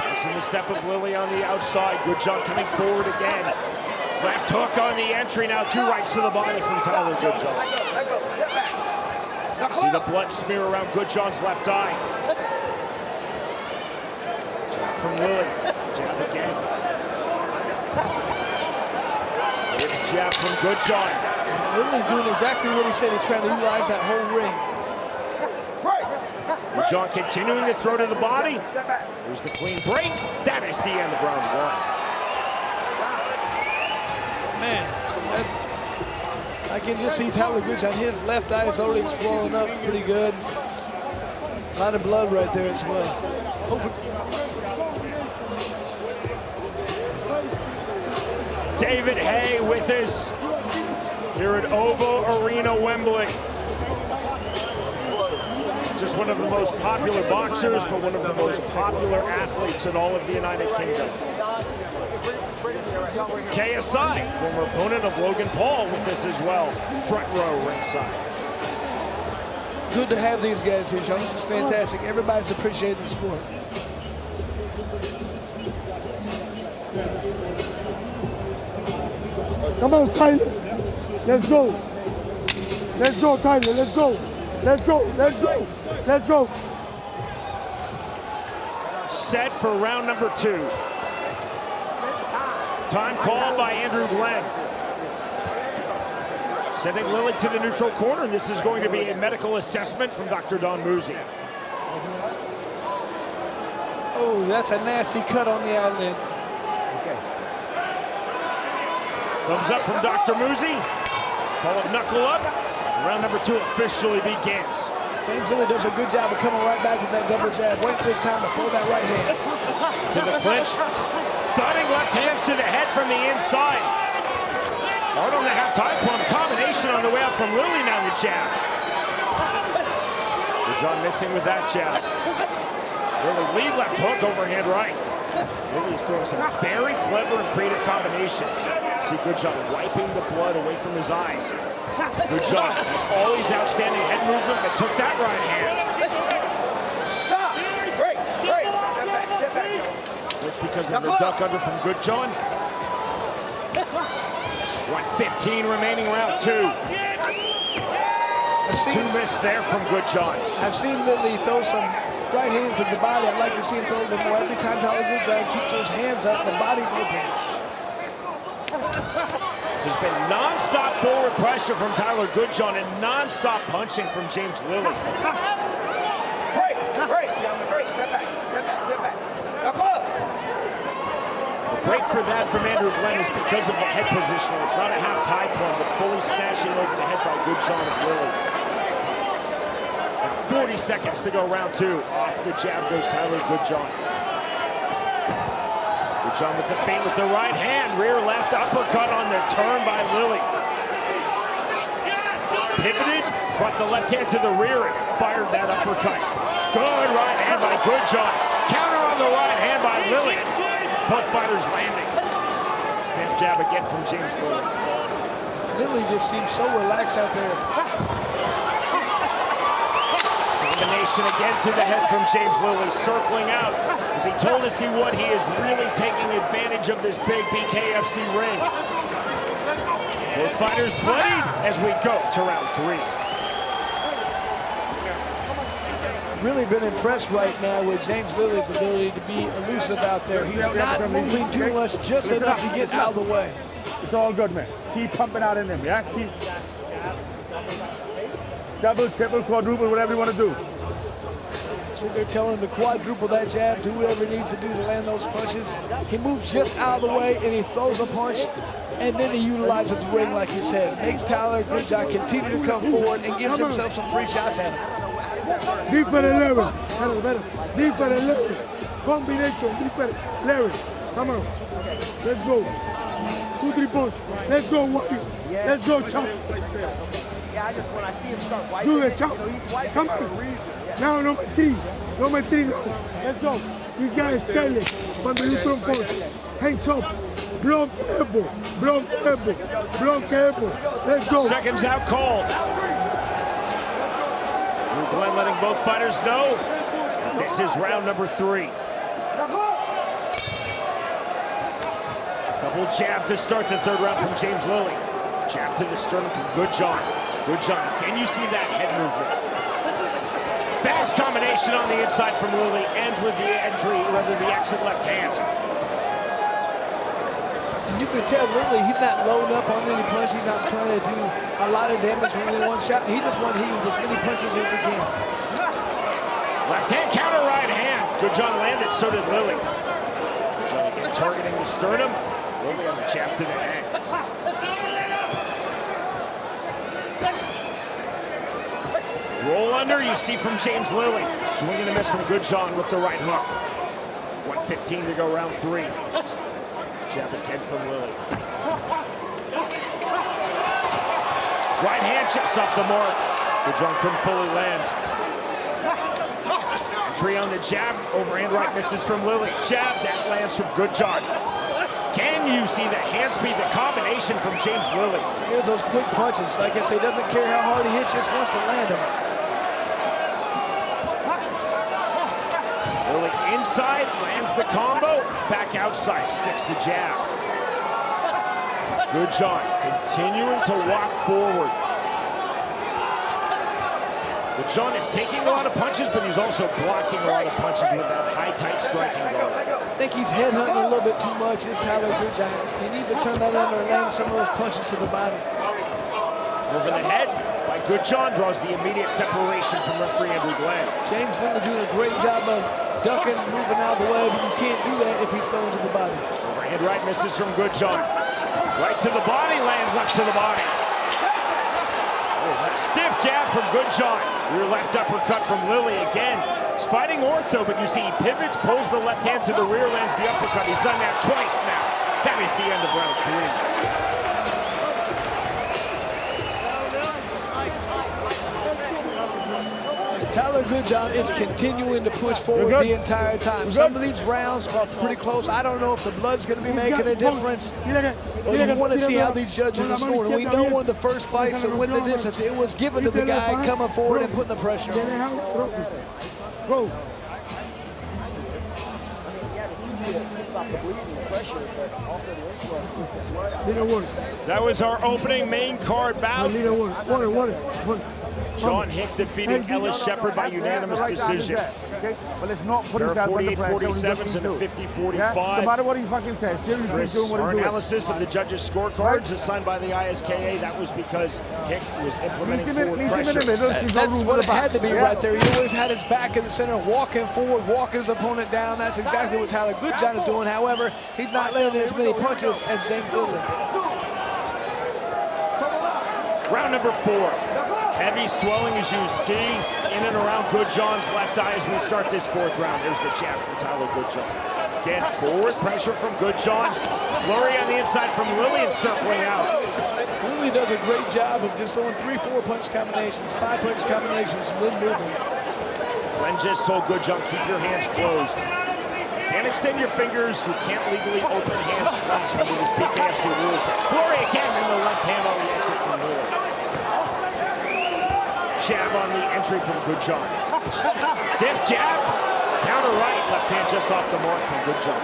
Mixing the step of Lilley on the outside. Goodjohn coming forward again. Left hook on the entry, now 2 rights to the body from Tyler Goodjohn. See the blood smear around Goodjohn's left eye. From Lilley, jab again. Stiff jab from Goodjohn. Lilley's doing exactly what he said. He's trying to utilize that whole ring. Goodjohn continuing to throw to the body. Here's the clean break. That is the end of round 1. Man, I can just see Tyler Goodjohn. His left eye is already swollen up pretty good. A lot of blood right there as well. David Haye with us here at Oval Arena, Wembley. Just one of the most popular boxers, but one of the most popular athletes in all of the United Kingdom. KSI, former opponent of Logan Paul, with us as well, front row ringside. Good to have these guys here, Sean. This is fantastic. Everybody's appreciating the sport. Come on, Tyler. Let's go. Let's go, Tyler. Let's go. Let's go. Let's go. Let's go. Set for round number 2. Time called by Andrew Glenn. Sending Lilley to the neutral corner. This is going to be a medical assessment from Dr. Don Musi. Oh, that's a nasty cut on the eyelid. Okay. Thumbs up from Dr. Musi. Call it knuckle up. Round number 2 officially begins. James Lilley does a good job of coming right back with that double jab. Wait this time to throw that right hand. To the clinch. Thudding left hands to the head from the inside. Hard on the half-tie plum combination on the way out from Lilley. Now the jab. John missing with that jab. Lilley lead left hook, overhand right. Lilley is throwing some very clever and creative combinations. See Goodjohn wiping the blood away from his eyes. Goodjohn, always outstanding head movement, but took that right hand. Stop! Break! Break! Step back, Because of the duck under from Goodjohn. 1:15 remaining, round 2. 2 missed there from Goodjohn. I've seen Lilley throw some right hands in the body. I'd like to see him throw a little more. Every time Tyler Goodjohn keeps those hands up, the body's open. There's been non-stop forward pressure from Tyler Goodjohn and non-stop punching from James Lilley. break! Break, gentlemen, break! Step back, step back, step back. Knuckle up! The break for that from Andrew Glenn is because of the head positioning. It's not a half-tie plum, but fully smashing over the head by Goodjohn of Lilley. And 40 seconds to go, round 2. Off the jab goes Tyler Goodjohn. Goodjohn with the feint with the right hand. Rear left uppercut on the turn by Lilley. Pivoted, brought the left hand to the rear and fired that uppercut. Good right hand by Goodjohn. Counter on the right hand by Lilley. Both fighters landing. Snap jab again from James Lilley. Lilley just seems so relaxed out there. Combination again to the head from James Lilley, circling out. As he told us he would, he is really taking advantage of this big BKFC ring. Both fighters bloodied as we go to round 3. Really been impressed right now with James Lilley's ability to be elusive out there. He's not moving too much, just enough to get out of the way. It's all good, man. Keep pumping out in them, yeah? Keep double, triple, quadruple, whatever you want to do. So they're telling him to quadruple that jab, do whatever he needs to do to land those punches. He moves just out of the way and he throws a punch, and then he utilizes the ring like he said. Makes Tyler Goodjohn continue to come forward and gives himself some free shots at him. Different level. Different level. Combination, different level. Come on. Let's go. 2-3 punch. Let's go, Warrior. Let's go, chop. Yeah, I just when I see him start wiping, Do the chop. Come on. Now, number 3. Number 3 now. Let's go. This guy is careless. Cuando you throw punch. Hands up. Block elbow. Block elbow. Block elbow. Let's go. Seconds out called. Glenn letting both fighters know this is round number 3. Double jab to start the 3rd round from James Lilley. Jab to the sternum from Goodjohn. Goodjohn, can you see that head movement? Fast combination on the inside from Lilley, ends with the the exit left hand. And you can tell Lilley, he's not loading up on any punch. He's not trying to do a lot of damage in only one shot. He just wants to hit as many punches as he can. Left hand counter, right hand. Goodjohn landed, so did Lilley. Goodjohn again targeting the sternum. Lilley on the jab to the head. Roll under, you see from James Lilley. Swing and a miss from Good John with the right hook. 1:15 to go, round 3. Jab again from Lilley. Right hand just off the mark. Good John couldn't fully land. Entry on the jab, overhand right misses from Lilley. Jab, that lands from Good John. Can you see the hand speed, the combination from James Lilley? Here's those quick punches. Like I say, doesn't care how hard he hits, just wants to land them. Lilley inside, lands the combo, back outside, sticks the jab. Good John continuing to walk forward. Good John is taking a lot of punches, but he's also blocking a lot of punches with that high, tight striking guard. I think he's headhunting a little bit too much. It's Tyler Good John. He needs to turn that under and land some of those punches to the body. Over the head by Good John, draws the immediate separation from referee Andrew Glenn. James Lilley doing a great job of ducking, moving out of the way, but you can't do that if he's thrown to the body. Overhead right misses from Good John. Right to the body, lands left to the body. There's a stiff jab from Good John. Rear left uppercut from Lilley again. He's fighting ortho, but you see he pivots, pulls the left hand to the rear, lands the uppercut. He's done that twice now. That is the end of round 3. Tyler Good John is continuing to push forward the entire time. Some of these rounds are pretty close. I don't know if the blood's going to be making a difference. But you want to see how these judges are scoring. We know one of the first fights that went the distance, it was given to the guy coming forward and putting the pressure on. Go. That was our opening main card bout. John Hick defeated Ellis Shepard by unanimous decision. But let's not put There his are head under pressure. 48-47s and a 50-45. Yeah? No matter what he fucking says, seriously, Chris, doing what our he's doing. analysis of the judges' scorecards assigned by the ISKA, that was because Hick was implementing forward pressure. That's what it had to be right there. He always had his back in the center, walking forward, walking his opponent down. That's exactly what Tyler Good John is doing. However, he's not landing as many punches as James Lilley. Round number 4. Heavy swelling, as you see, in and around Good John's left eye as we start this 4th round. There's the jab from Tyler Good John. Again, forward pressure from Good John. Flurry on the inside from Lilley and circling out. Lilley does a great job of just throwing 3-4 punch combinations, 5 punch combinations, mid movement. Glenn just told Good John, keep your hands closed. Can't extend your fingers. You can't legally open hand slap under this BKFC rules. Flurry again, and the left hand on the exit from Lilley. Jab on the entry from Good John. Stiff jab, counter right, left hand just off the mark from Good John.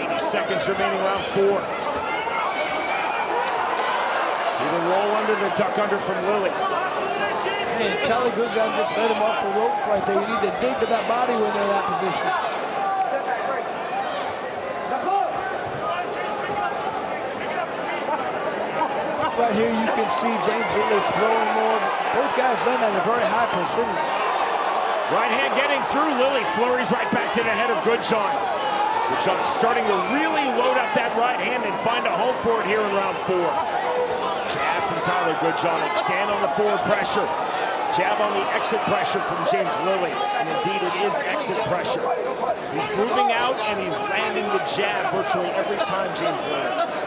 80 seconds remaining, round 4. See the roll under, the duck under from Lilley. Hey, Tyler Good John just let him off the ropes right there. You need to dig to that body when they're in that position. Right here you can see James Lilley throwing more. Both guys land at a very high percentage. Right hand getting through Lilley. Flurries right back to the head of Good John. Good John starting to really load up that right hand and find a home for it here in round 4. Jab from Tyler Good John again on the forward pressure. Jab on the exit pressure from James Lilley. And indeed it is exit pressure. He's moving out and he's landing the jab virtually every time, James Lilley.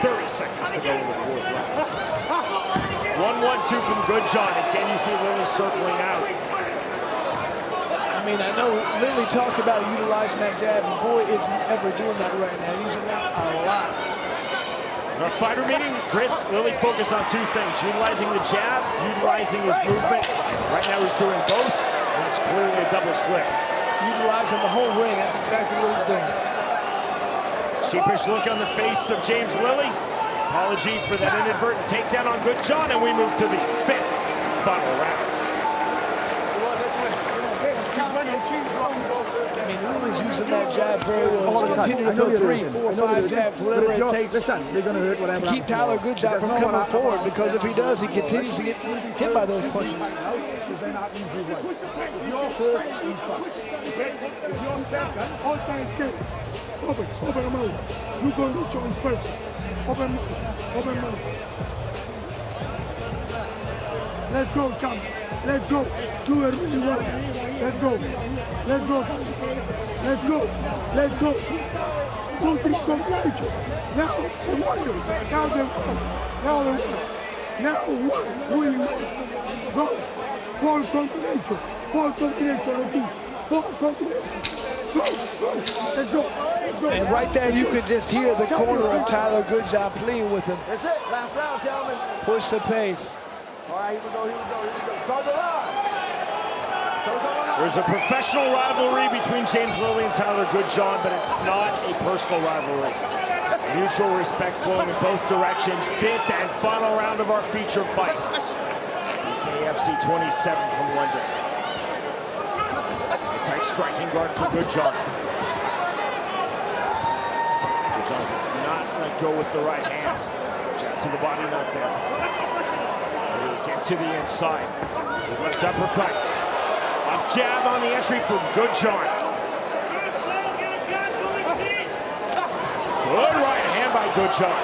30 seconds to go in the 4th round. 1-1-2 from Good John. Again, you see Lilley circling out. I mean, I know Lilley talked about utilizing that jab, and boy, is he ever doing that right now, using that a lot. In our fighter meeting, Chris, Lilley focused on 2 things, utilizing the jab, utilizing his movement. Right now he's doing both, and that's clearly a double slip. Utilizing the whole ring, that's exactly what he's doing. Sheepish look on the face of James Lilley. Apology for that inadvertent takedown on Good John, and we move to the 5th final round. I mean, Lilley's using that jab very well. Just continue to throw 3, 4, 5 jabs, whatever it takes to keep Tyler Goodjohn from coming forward, because if he does, he continues to get hit by those punches. All time escape. Open your mouth. You go reach on his perfect. Open mouth. Let's go, champ. Let's go. Do it really well. Let's go. Let's go. Let's go. Let's go. 2, 3 combination. Now the warrior. Now the one. Now the one. Now one. Really well. Go. 4 combination. 4 combination. Repeat. 4 combination. Go. Let's go. Let's go. And right there, you could just hear the corner of Tyler Goodjohn pleading with him. That's it. Last round, gentlemen. Push the pace. All right, here we go. Towards the line. There's a professional rivalry between James Lilley and Tyler Goodjohn, but it's not a personal rivalry. Mutual respect flowing in both directions. 5th and final round of our feature fight. BKFC 27 from London. A tight striking guard for Goodjohn. Goodjohn does not let go with the right hand. Jab to the body, not there. Get to the inside. The left uppercut. Up jab on the entry from Goodjohn. Good right hand by Goodjohn.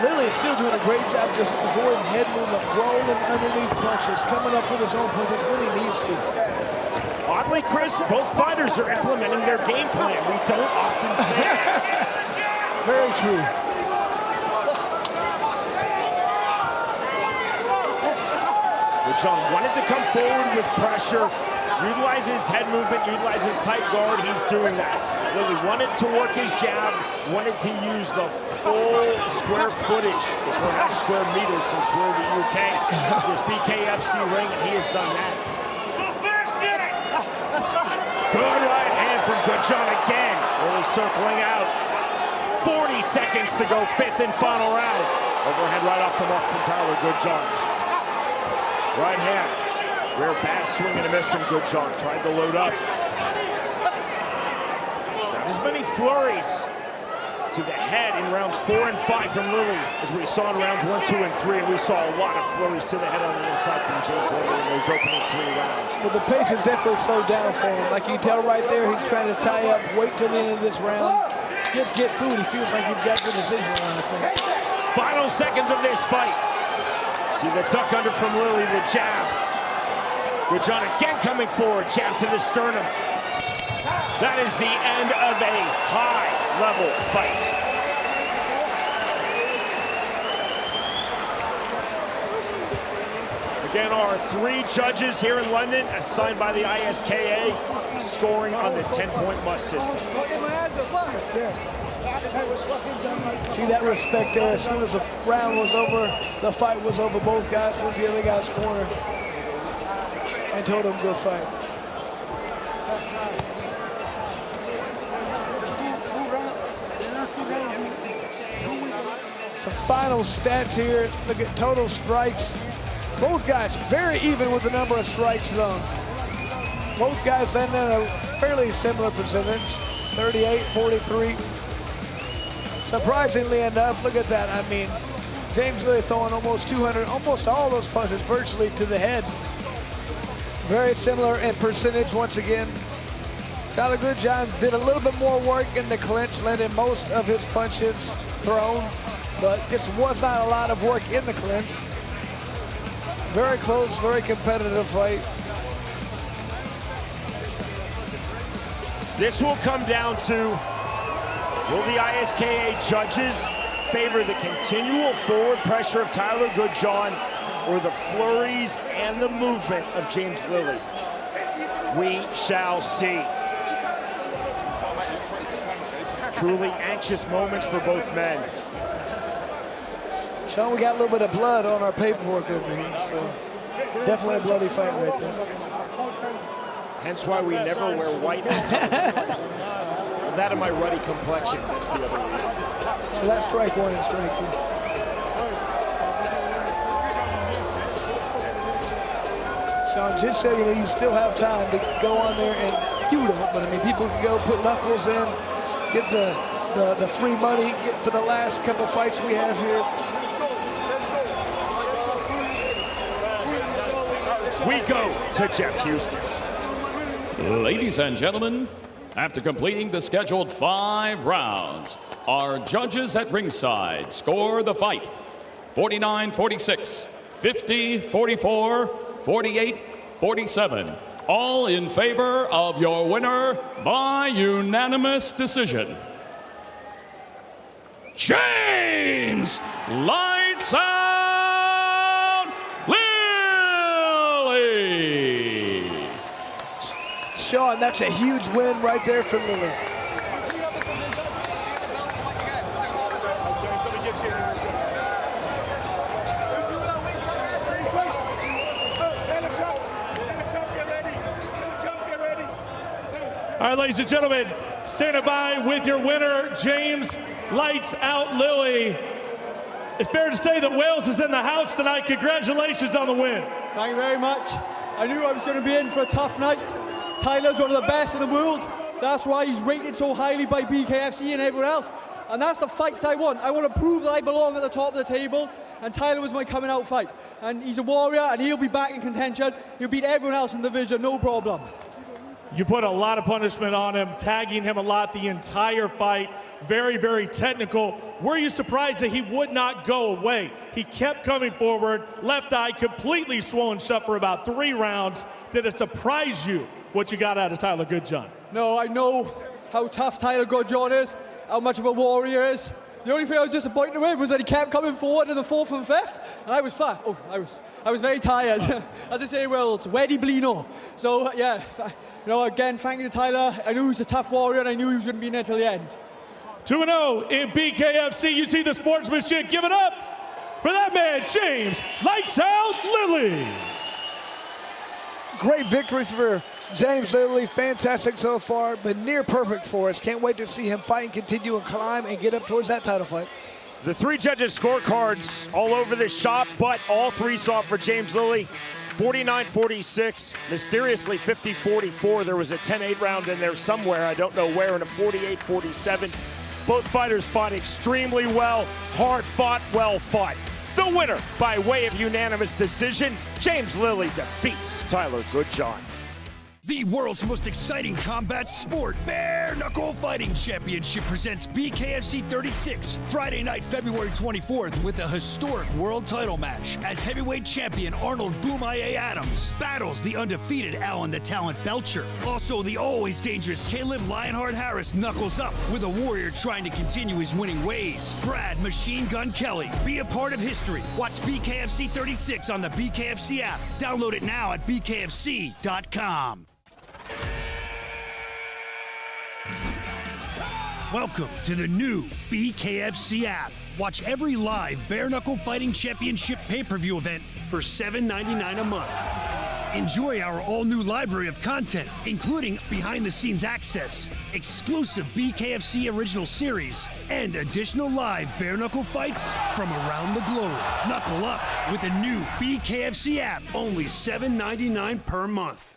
Lilley is still doing a great job just avoiding head movement, rolling underneath punches, coming up with his own punches when he needs to. Oddly, Chris, both fighters are implementing their game plan. We don't often see that. Very true. Goodjohn wanted to come forward with pressure, utilize his head movement, utilize his tight guard. He's doing that. Lilley wanted to work his jab, wanted to use the full square footage, or perhaps square meters since we're in the UK, this BKFC ring, and he has done that. Good right hand from Goodjohn again. Lilley circling out. 40 seconds to go, 5th and final round. Overhead right off the mark from Tyler Goodjohn. Right hand, rear back swing and a miss from Goodjohn. Tried to load up. Not as many flurries to the head in rounds 4 and 5 from Lilley as we saw in rounds 1, 2, and 3. And we saw a lot of flurries to the head on the inside from James Lilley in those opening 3 rounds. But the pace is definitely slowed down for him. Like you can tell right there, he's trying to tie up, wait till the end of this round. Just get through it. He feels like he's got the decision around the front. Final seconds of this fight. See the duck under from Lilley, the jab. Goodjohn again coming forward, jab to the sternum. That is the end of a high-level fight. Again, our 3 judges here in London, assigned by the ISKA, scoring on the 10-point must system. See that respect there. As soon as the round was over, the fight was over. Both guys went to the other guy's corner and told him good fight. Some final stats here. Look at total strikes. Both guys very even with the number of strikes thrown. Both guys landing at a fairly similar percentage, 38, 43. Surprisingly enough, look at that. I mean, James Lilley throwing almost 200, almost all those punches virtually to the head. Very similar in percentage once again. Tyler Goodjohn did a little bit more work in the clinch, landing most of his punches thrown, but this was not a lot of work in the clinch. Very close, very competitive fight. This will come down to, will the ISKA judges favor the continual forward pressure of Tyler Goodjohn or the flurries and the movement of James Lilley? We shall see. Truly anxious moments for both men. Sean, we got a little bit of blood on our paperwork over here, so definitely a bloody fight right there. Hence why we never wear white. That and my ruddy complexion, that's the other reason. So that's strike 1 and strike 2. Sean, just so you know, you still have time to go on there and You don't, but I mean, people can go put Knuckles in, get the free money, get for the last couple fights we have here. We go to Jeff Houston. Ladies and gentlemen, after completing the scheduled 5 rounds, our judges at ringside score the fight 49-46, 50-44, 48-47, all in favor of your winner by unanimous decision. James Lights Out Lilley! Sean, that's a huge win right there for Lilley. All right, ladies and gentlemen, standing by with your winner, James Lights Out Lilley. It's fair to say that Wales is in the house tonight. Congratulations on the win. Thank you very much. I knew I was going to be in for a tough night. Tyler's one of the best in the world. That's why he's rated so highly by BKFC and everyone else. And that's the fights I want. I want to prove that I belong at the top of the table. And Tyler was my coming out fight. And he's a warrior, and he'll be back in contention. He'll beat everyone else in the division, no problem. You put a lot of punishment on him, tagging him a lot the entire fight. Very, very technical. Were you surprised that he would not go away? He kept coming forward, left eye completely swollen shut for about 3 rounds. Did it surprise you what you got out of Tyler Goodjohn? No, I know how tough Tyler Goodjohn is, how much of a warrior he is. The only thing I was disappointed with was that he kept coming forward in the 4th and 5th, and I was fat. Oh, I was very tired. As I say, well, it's Weddy Blino. So, yeah. You know, again, thank you to Tyler. I knew he was a tough warrior, and I knew he was going to be in there till the end. 2-0 in BKFC. You see the sportsmanship. Give it up for that man, James Lights Out Lilley. Great victory for James Lilley. Fantastic so far, but near perfect for us. Can't wait to see him fight and continue and climb and get up towards that title fight. The 3 judges' scorecards all over the shop, but all 3 saw for James Lilley. 49-46, mysteriously 50-44. There was a 10-8 round in there somewhere, I don't know where, and a 48-47. Both fighters fought extremely well, hard fought, well fought. The winner, by way of unanimous decision, James Lilley defeats Tyler Goodjohn. The world's most exciting combat sport, Bare Knuckle Fighting Championship presents BKFC 36, Friday night, February 24th, with a historic world title match as heavyweight champion Arnold Bomaye Adams battles the undefeated Alan the Talent Belcher. Also, the always dangerous Kaleb Lionheart Harris knuckles up with a warrior trying to continue his winning ways. Brad Machine Gun Kelly, be a part of history. Watch BKFC 36 on the BKFC app. Download it now at bkfc.com. Welcome to the new BKFC app. Watch every live Bare Knuckle Fighting Championship pay-per-view event for $7.99 a month. Enjoy our all-new library of content, including behind-the-scenes access, exclusive BKFC original series, and additional live Bare Knuckle fights from around the globe. Knuckle up with the new BKFC app, only $7.99 per month.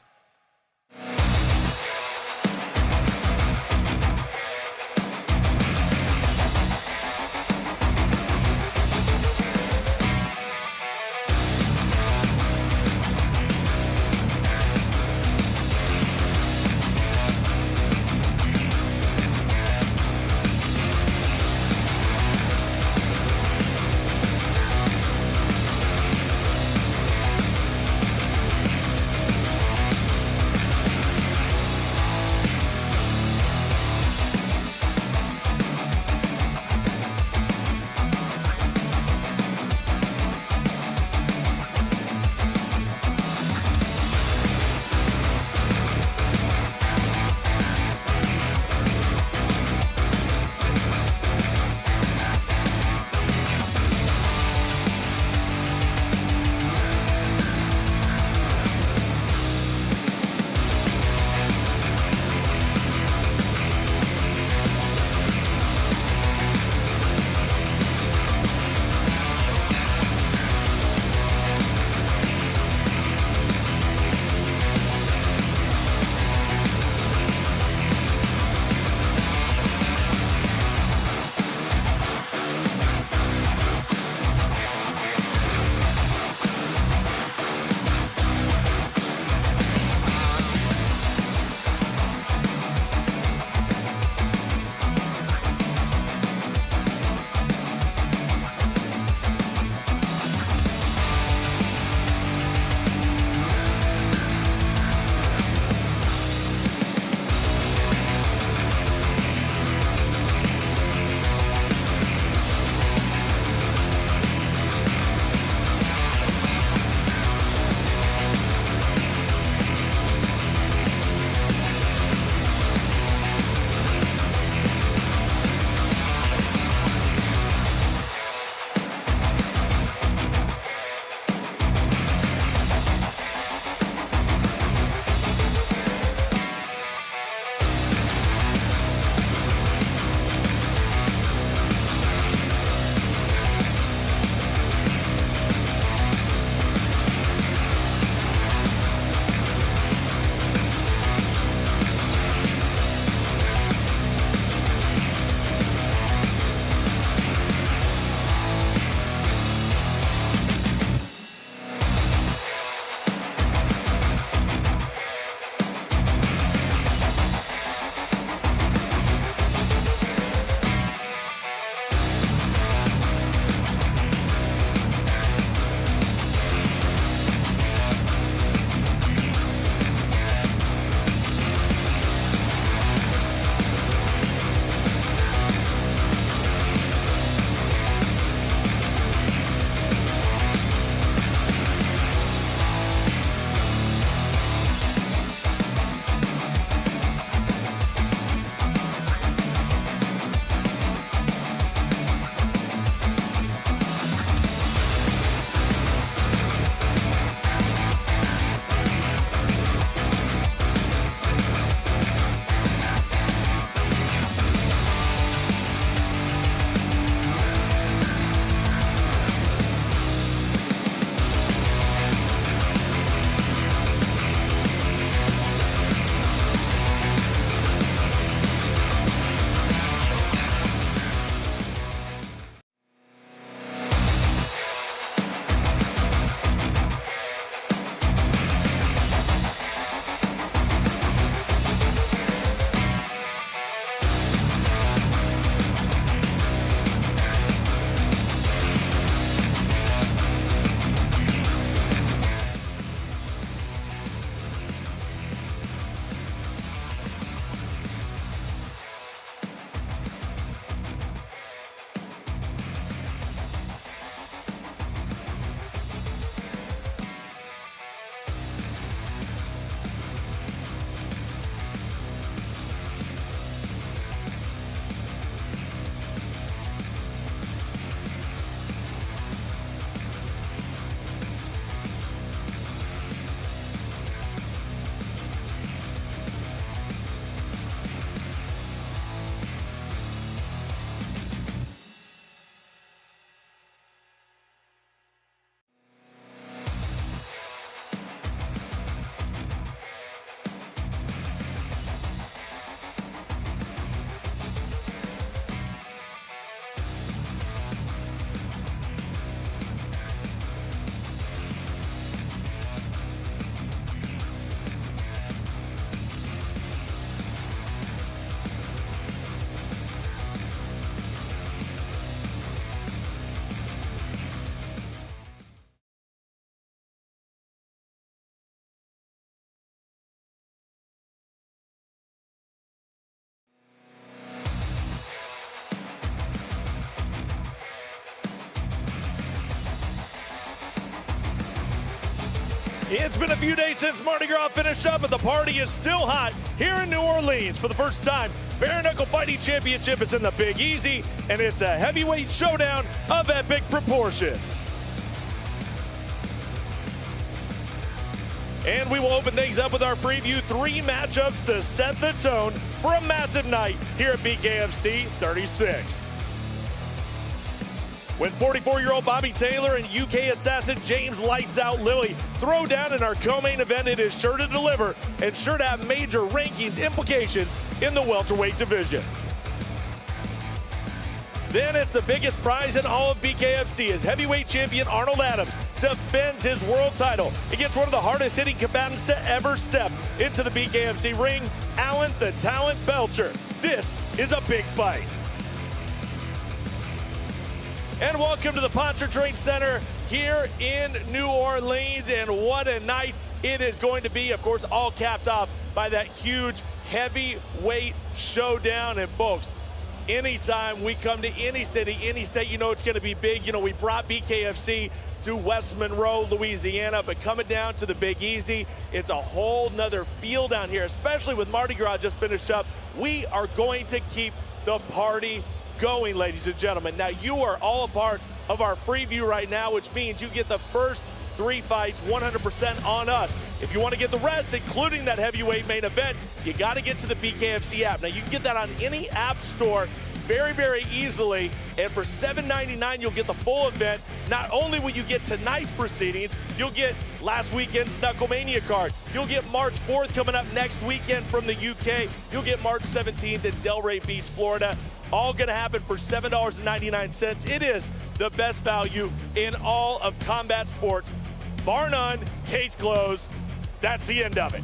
It's been a few days since Mardi Gras finished up, but the party is still hot here in New Orleans. For the first time, Bare Knuckle Fighting Championship is in the Big Easy, and it's a heavyweight showdown of epic proportions. And we will open things up with our preview, 3 matchups to set the tone for a massive night here at BKFC 36. When 44-year-old Bobby Taylor and UK assassin James Lights Out Lilley throw down in our co-main event, it is sure to deliver and sure to have major rankings implications in the welterweight division. Then it's the biggest prize in all of BKFC as heavyweight champion Arnold Adams defends his world title against one of the hardest hitting combatants to ever step into the BKFC ring, Alan the Talent Belcher. This is a big fight. And welcome to the Pontchartrain Center here in New Orleans, and what a night it is going to be. Of course, all capped off by that huge heavyweight showdown. And folks, anytime we come to any city, any state, you know it's going to be big. You know, we brought BKFC to West Monroe, Louisiana, but coming down to the Big Easy, it's a whole nother feel down here, especially with Mardi Gras just finished up. We are going to keep the party going, ladies and gentlemen. Now, you are all a part of our free view right now, which means you get the first 3 fights 100% on us. If you want to get the rest, including that heavyweight main event, you got to get to the BKFC app. Now, you can get that on any app store very, very easily, and for $7.99, you'll get the full event. Not only will you get tonight's proceedings, you'll get last weekend's Knucklemania card. You'll get March 4th coming up next weekend from the UK. You'll get March 17th in Delray Beach, Florida. All gonna happen for $7.99. It is the best value in all of combat sports, bar none, case closed. That's the end of it.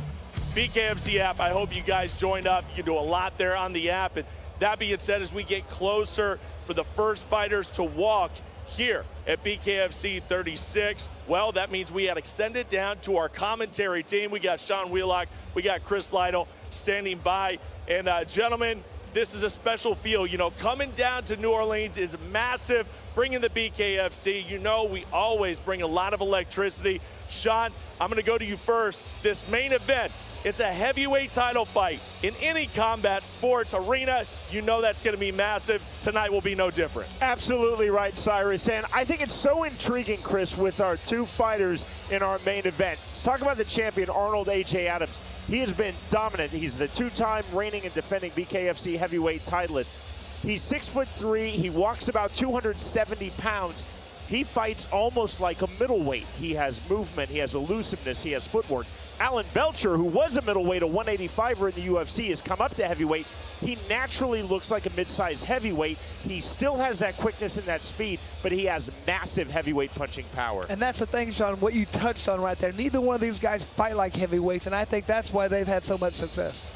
BKFC app, I hope you guys joined up. You can do a lot there on the app. And that being said, as we get closer for the first fighters to walk here at BKFC 36, well, that means we had extended down to our commentary team. We got Sean Wheelock, we got Chris Lytle standing by. And gentlemen, this is a special feel. You know, coming down to New Orleans is massive. Bringing the BKFC, you know we always bring a lot of electricity. Sean, I'm gonna go to you first. This main event, it's a heavyweight title fight. In any combat sports arena, you know that's gonna be massive. Tonight will be no different. Absolutely right, Cyrus. And I think it's so intriguing, Chris, with our 2 fighters in our main event. Let's talk about the champion, Arnold A.J. Adams. He has been dominant. He's the 2-time reigning and defending BKFC heavyweight titleist. He's 6'3". He walks about 270 pounds. He fights almost like a middleweight. He has movement, he has elusiveness, he has footwork. Alan Belcher, who was a middleweight, a 185er in the UFC, has come up to heavyweight. He naturally looks like a mid-sized heavyweight. He still has that quickness and that speed, but he has massive heavyweight punching power. And that's the thing, Sean, what you touched on right there. Neither one of these guys fight like heavyweights, and I think that's why they've had so much success.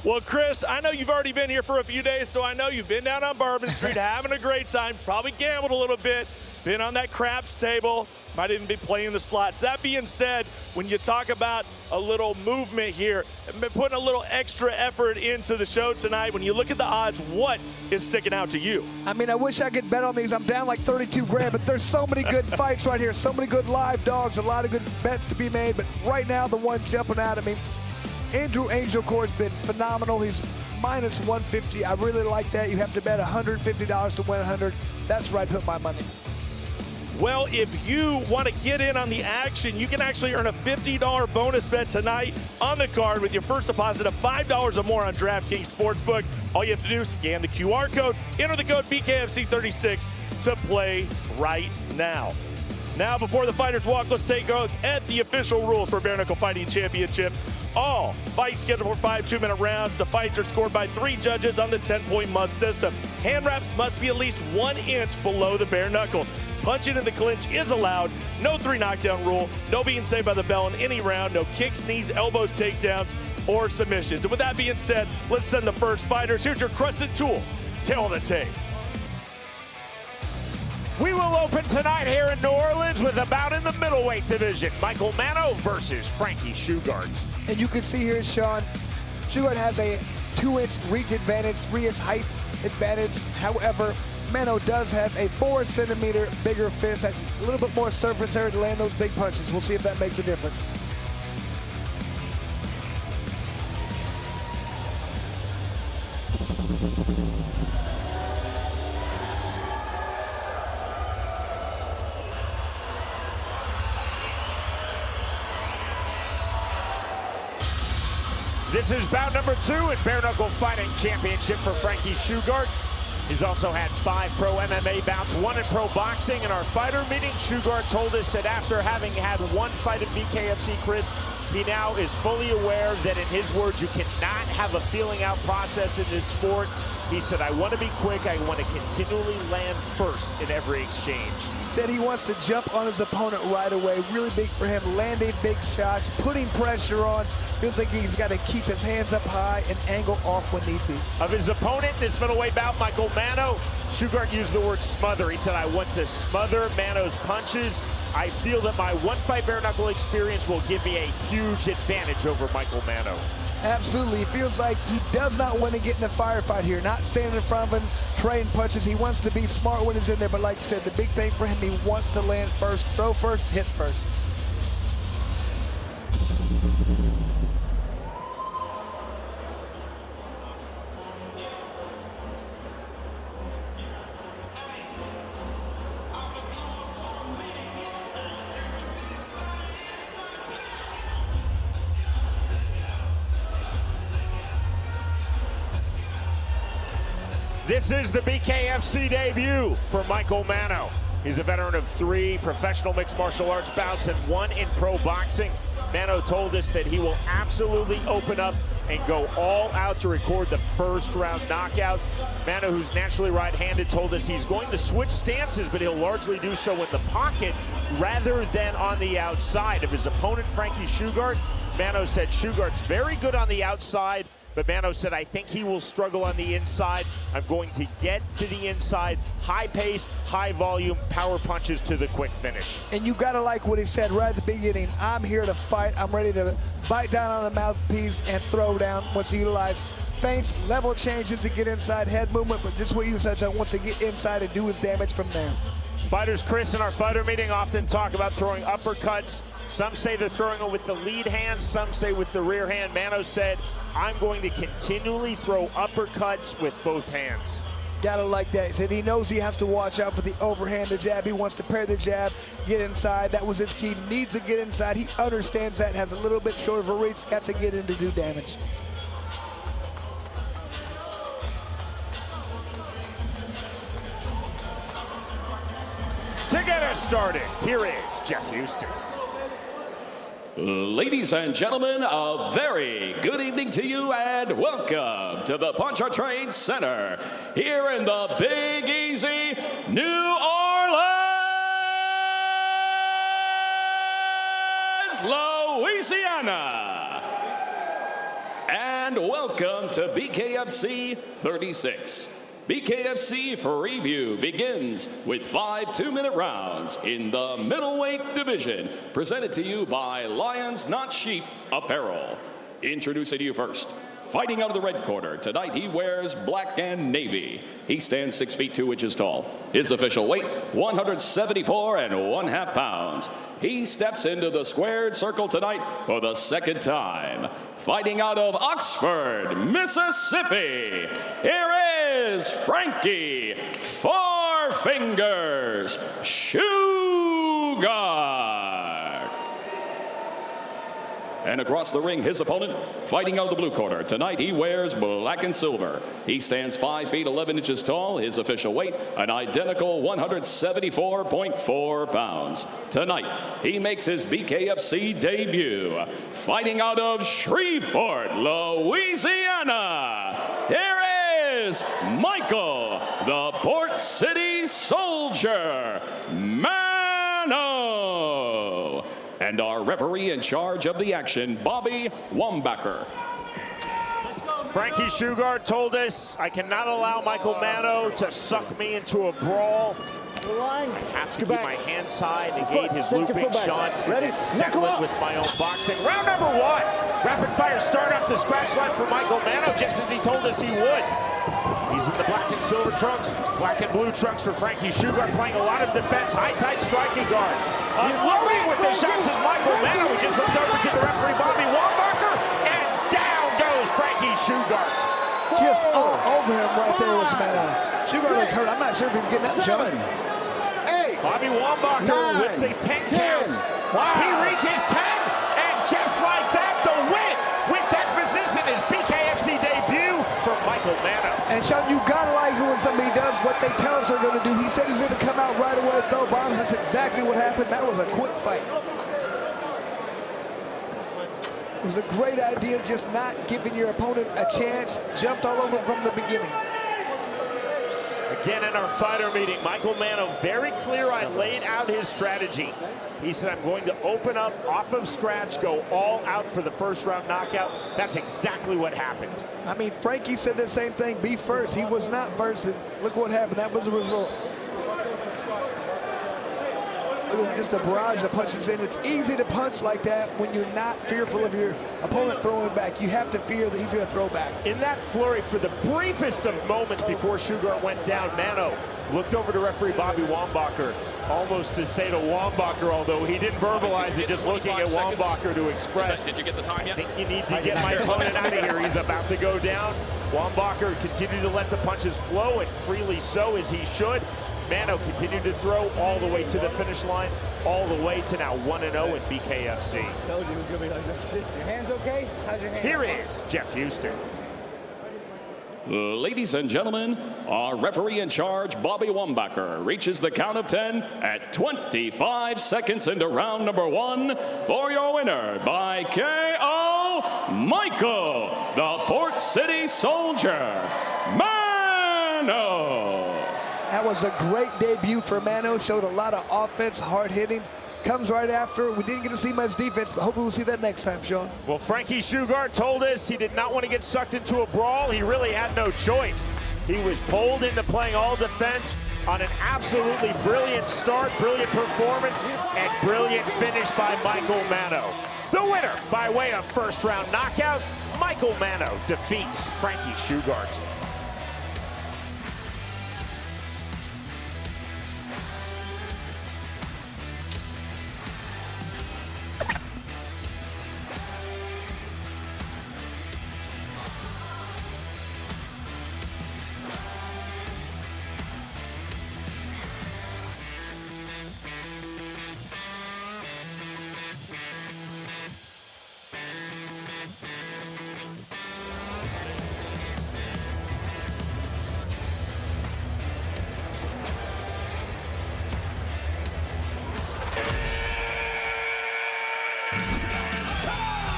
Well, Chris, I know you've already been here for a few days, so I know you've been down on Bourbon Street having a great time, probably gambled a little bit, been on that craps table, might even be playing the slots. That being said, when you talk about a little movement here, putting a little extra effort into the show tonight, when you look at the odds, what is sticking out to you? I mean, I wish I could bet on these. I'm down like 32 grand, but there's so many good fights right here, so many good live dogs, a lot of good bets to be made, but right now the one jumping out at me, Andrew Angel Core's been phenomenal. He's minus 150. I really like that. You have to bet $150 to win 100. That's where I put my money. Well, if you want to get in on the action, you can actually earn a $50 bonus bet tonight on the card with your first deposit of $5 or more on DraftKings Sportsbook. All you have to do is scan the QR code, enter the code BKFC36 to play right now. Now, before the fighters walk, let's take a look at the official rules for Bare Knuckle Fighting Championship. All fights scheduled for 5 2-minute rounds. The fights are scored by 3 judges on the 10-point must system. Hand wraps must be at least 1 inch below the bare knuckles. Punching in the clinch is allowed. No 3 knockdown rule. No being saved by the bell in any round. No kicks, knees, elbows, takedowns, or submissions. And with that being said, let's send the first fighters. Here's your Crescent Tools. Tail the tape. We will open tonight here in New Orleans with a bout in the middleweight division. Michael Manno versus Frankie Shugart. And you can see here, Sean, Shugart has a 2-inch reach advantage, 3-inch height advantage. However, Manno does have a 4 centimeter bigger fist, and a little bit more surface area to land those big punches. We'll see if that makes a difference. This is bout number 2 in Bare Knuckle Fighting Championship for Frankie Shugart. He's also had 5 pro MMA bouts, 1 in pro boxing. In our fighter meeting, Shugart told us that after having had 1 fight at BKFC, Chris, he now is fully aware that, in his words, you cannot have a feeling out process in this sport. He said, I want to be quick. I want to continually land first in every exchange. He said he wants to jump on his opponent right away. Really big for him, landing big shots, putting pressure on. Feels like he's got to keep his hands up high and angle off when need be. Of his opponent, this middleweight bout, Michael Manno, Shugart used the word smother. He said, I want to smother Manno's punches. I feel that my 1-fight bare knuckle experience will give me a huge advantage over Michael Manno. Absolutely. It feels like he does not want to get in a firefight here, not standing in front of him, trading punches. He wants to be smart when he's in there, but like you said, the big thing for him, he wants to land first, throw first, hit first. This is the BKFC debut for Michael Manno. He's a veteran of 3 professional mixed martial arts bouts and 1 in pro boxing. Manno told us that he will absolutely open up and go all out to record the first round knockout. Manno, who's naturally right-handed, told us he's going to switch stances, but he'll largely do so in the pocket rather than on the outside. Of his opponent, Frankie Shugart, Manno said Shugart's very good on the outside, but Manno said, I think he will struggle on the inside. I'm going to get to the inside, high pace, high volume, power punches to the quick finish. And you gotta like what he said right at the beginning. I'm here to fight. I'm ready to bite down on the mouthpiece and throw down. Wants to utilize feints, level changes to get inside, head movement, but just what you said, I want to get inside and do his damage from there. Fighters, Chris, in our fighter meeting often talk about throwing uppercuts. Some say they're throwing it with the lead hand, some say with the rear hand. Manno said, I'm going to continually throw uppercuts with both hands. Gotta like that. He said he knows he has to watch out for the overhand, the jab. He wants to pair the jab, get inside. That was his key. Needs to get inside. He understands that, has a little bit short of a reach, got to get in to do damage. To get us started, here is Jeff Houston. Ladies and gentlemen, a very good evening to you and welcome to the Pontchartrain Center here in the Big Easy, New Orleans, Louisiana. And welcome to BKFC 36. BKFC for review begins with 5 2-minute rounds in the middleweight division, presented to you by Lions Not Sheep Apparel. Introducing to you first, fighting out of the red corner, tonight he wears black and navy. He stands 6 feet 2 inches tall. His official weight, 174 1/2 pounds. He steps into the squared circle tonight for the 2nd time. Fighting out of Oxford, Mississippi, here is Frankie Four Fingers Shugart. And across the ring, his opponent, fighting out of the blue corner. Tonight, he wears black and silver. He stands 5 feet 11 inches tall. His official weight, an identical 174.4 pounds. Tonight, he makes his BKFC debut. Fighting out of Shreveport, Louisiana, here is Michael, the Port City Soldier, Manno. And our referee in charge of the action, Bobby Wambacher. Frankie Shugart told us, I cannot allow Michael Manno to suck me into a brawl. I have to keep my hands high, negate his looping shots, and settle it with my own boxing. Round number 1. Rapid fire start off the scratch line for Michael Manno, just as he told us he would. He's in the black and silver trunks, black and blue trunks for Frankie Shugart, playing a lot of defense, high tight striking guard. Unloading with the shots is Michael Manno. He just looked over to the referee, Bobby Wambacher, and down goes Frankie Shugart. Just all over him right there with Manno. Shugart looked hurt. I'm not sure if he's getting that shot. Bobby Wambacher with the 10 count. Wow. He reaches 10, and just like that, the win with emphasis in his BKFC debut from Michael Manno. And Sean, you gotta like it when somebody does what they tell us they're gonna do. He said he's gonna come out right away, throw bombs. That's exactly what happened. That was a quick fight. It was a great idea, just not giving your opponent a chance. Jumped all over from the beginning. Again in our fighter meeting, Michael Manno very clear. I laid out his strategy. He said, I'm going to open up off of scratch, go all out for the first round knockout. That's exactly what happened. I mean, Frankie said the same thing, be first. He was not first, and look what happened. That was the result. Just a barrage of punches in. It's easy to punch like that when you're not fearful of your opponent throwing back. You have to fear that he's going to throw back. In that flurry, for the briefest of moments before Shugart went down, Manno looked over to referee Bobby Wambacher, almost to say to Wambacher, although he didn't verbalize it, just looking at Wambacher to express. Did you get the time yet? I think you need to get my opponent out of here. He's about to go down. Wambacher continued to let the punches flow, and freely so, as he should. Manno continued to throw all the way to the finish line, all the way to now 1-0 in BKFC. Told you it was gonna be like that. Your hands okay? How's your hands? Here is Jeff Houston. Ladies and gentlemen, our referee in charge, Bobby Wambacher, reaches the count of 10 at 25 seconds into round number 1 for your winner by KO, Michael, the Port City Soldier, Manno. That was a great debut for Manno. Showed a lot of offense, hard hitting. Comes right after. We didn't get to see much defense, but hopefully we'll see that next time, Sean. Well, Frankie Shugart told us he did not want to get sucked into a brawl. He really had no choice. He was pulled into playing all defense on an absolutely brilliant start, brilliant performance, and brilliant finish by Michael Manno. The winner by way of first round knockout, Michael Manno defeats Frankie Shugart.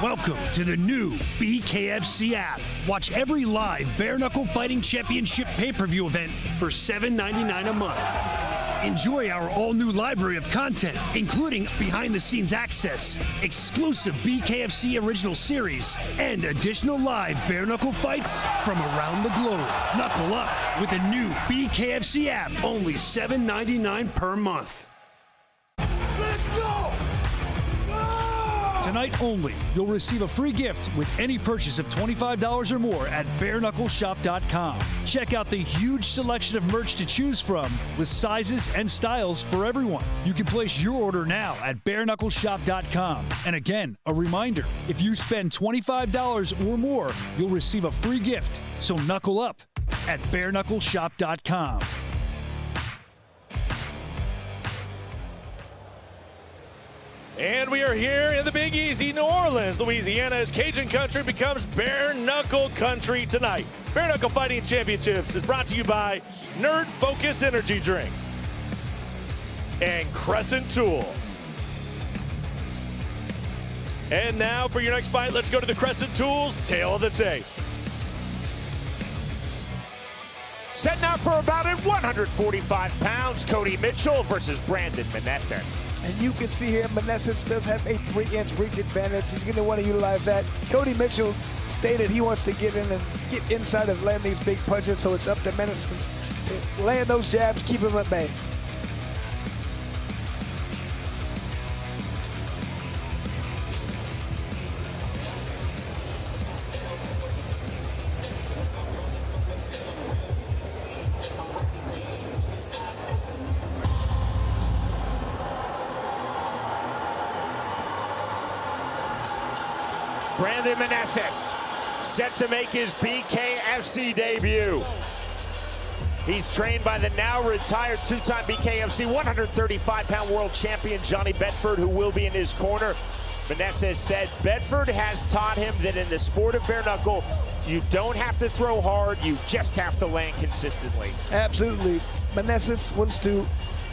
Welcome to the new BKFC app. Watch every live Bare Knuckle Fighting Championship pay-per-view event for $7.99 a month. Enjoy our all-new library of content, including behind-the-scenes access, exclusive BKFC original series, and additional live bare knuckle fights from around the globe. Knuckle up with the new BKFC app, only $7.99 per month. Let's go! Tonight only, you'll receive a free gift with any purchase of $25 or more at bareknuckleshop.com. Check out the huge selection of merch to choose from with sizes and styles for everyone. You can place your order now at bareknuckleshop.com. And again, a reminder, if you spend $25 or more, you'll receive a free gift. So knuckle up at bareknuckleshop.com. And we are here in the Big Easy, New Orleans, Louisiana, as Cajun country becomes bare knuckle country tonight. Bare Knuckle Fighting Championships is brought to you by Nerd Focus Energy Drink and Crescent Tools. And now for your next fight, let's go to the Crescent Tools Tale of the Tape. Set now for about at 145 pounds, Cody Mitchell versus Brandon Meneses. And you can see here, Meneses does have a 3-inch reach advantage. He's going to want to utilize that. Cody Mitchell stated he wants to get in and get inside and land these big punches, so it's up to Meneses to land those jabs, keep him at bay. Brandon Meneses, set to make his BKFC debut. He's trained by the now retired two-time BKFC 135-pound world champion Johnny Bedford, who will be in his corner. Meneses said Bedford has taught him that in the sport of bare knuckle, you don't have to throw hard, you just have to land consistently. Absolutely. Meneses wants to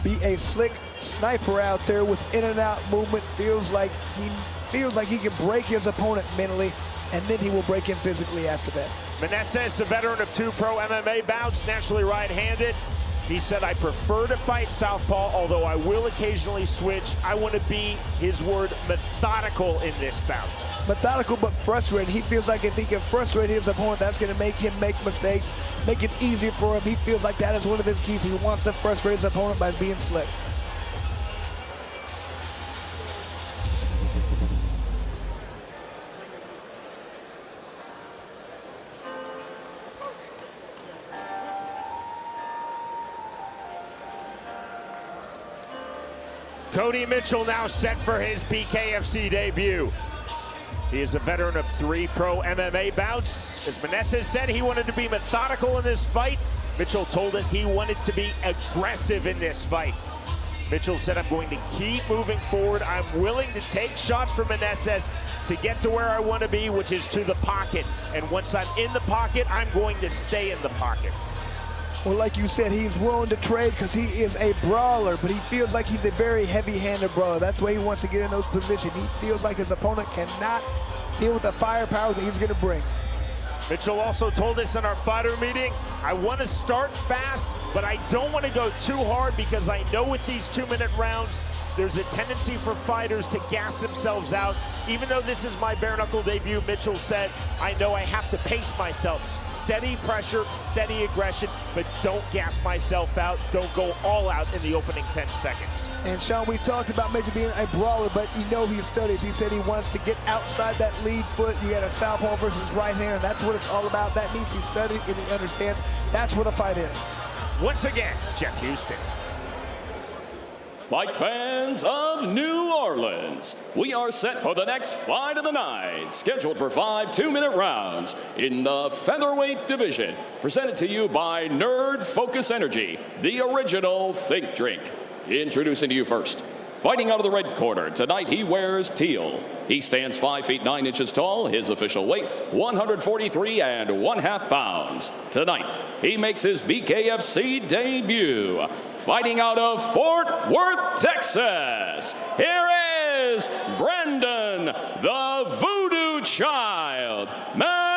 be a slick sniper out there with in and out movement. Feels like he can break his opponent mentally, and then he will break him physically after that. Meneses, a veteran of 2 pro MMA bouts, naturally right-handed. He said, I prefer to fight southpaw, although I will occasionally switch. I want to be, his word, methodical in this bout. Methodical but frustrated. He feels like if he can frustrate his opponent, that's going to make him make mistakes, make it easier for him. He feels like that is one of his keys. He wants to frustrate his opponent by being slick. Cody Mitchell now set for his BKFC debut. He is a veteran of 3 pro MMA bouts. As Meneses said, he wanted to be methodical in this fight. Mitchell told us he wanted to be aggressive in this fight. Mitchell said, I'm going to keep moving forward. I'm willing to take shots from Meneses to get to where I want to be, which is to the pocket. And once I'm in the pocket, I'm going to stay in the pocket. Well, like you said, he's willing to trade because he is a brawler, but he feels like he's a very heavy-handed brawler. That's why he wants to get in those positions. He feels like his opponent cannot deal with the firepower that he's going to bring. Mitchell also told us in our fighter meeting, I want to start fast, but I don't want to go too hard because I know with these 2-minute rounds, there's a tendency for fighters to gas themselves out. Even though this is my bare knuckle debut, Mitchell said, I know I have to pace myself. Steady pressure, steady aggression, but don't gas myself out. Don't go all out in the opening 10 seconds. And Sean, we talked about Mitchell being a brawler, but you know he studies. He said he wants to get outside that lead foot. You got a southpaw versus right hand, and that's what it's all about. That means he studied and he understands. That's where the fight is. Once again, Jeff Houston. Fight fans of New Orleans, we are set for the next fight of the night, scheduled for 5 2-minute rounds in the featherweight division. Presented to you by Nerd Focus Energy, the original think drink. Introducing to you first, fighting out of the red corner, tonight he wears teal. He stands 5 feet 9 inches tall, his official weight 143 1/2 pounds. Tonight, he makes his BKFC debut. Fighting out of Fort Worth, Texas, here is Brandon the Voodoo Child Meneses.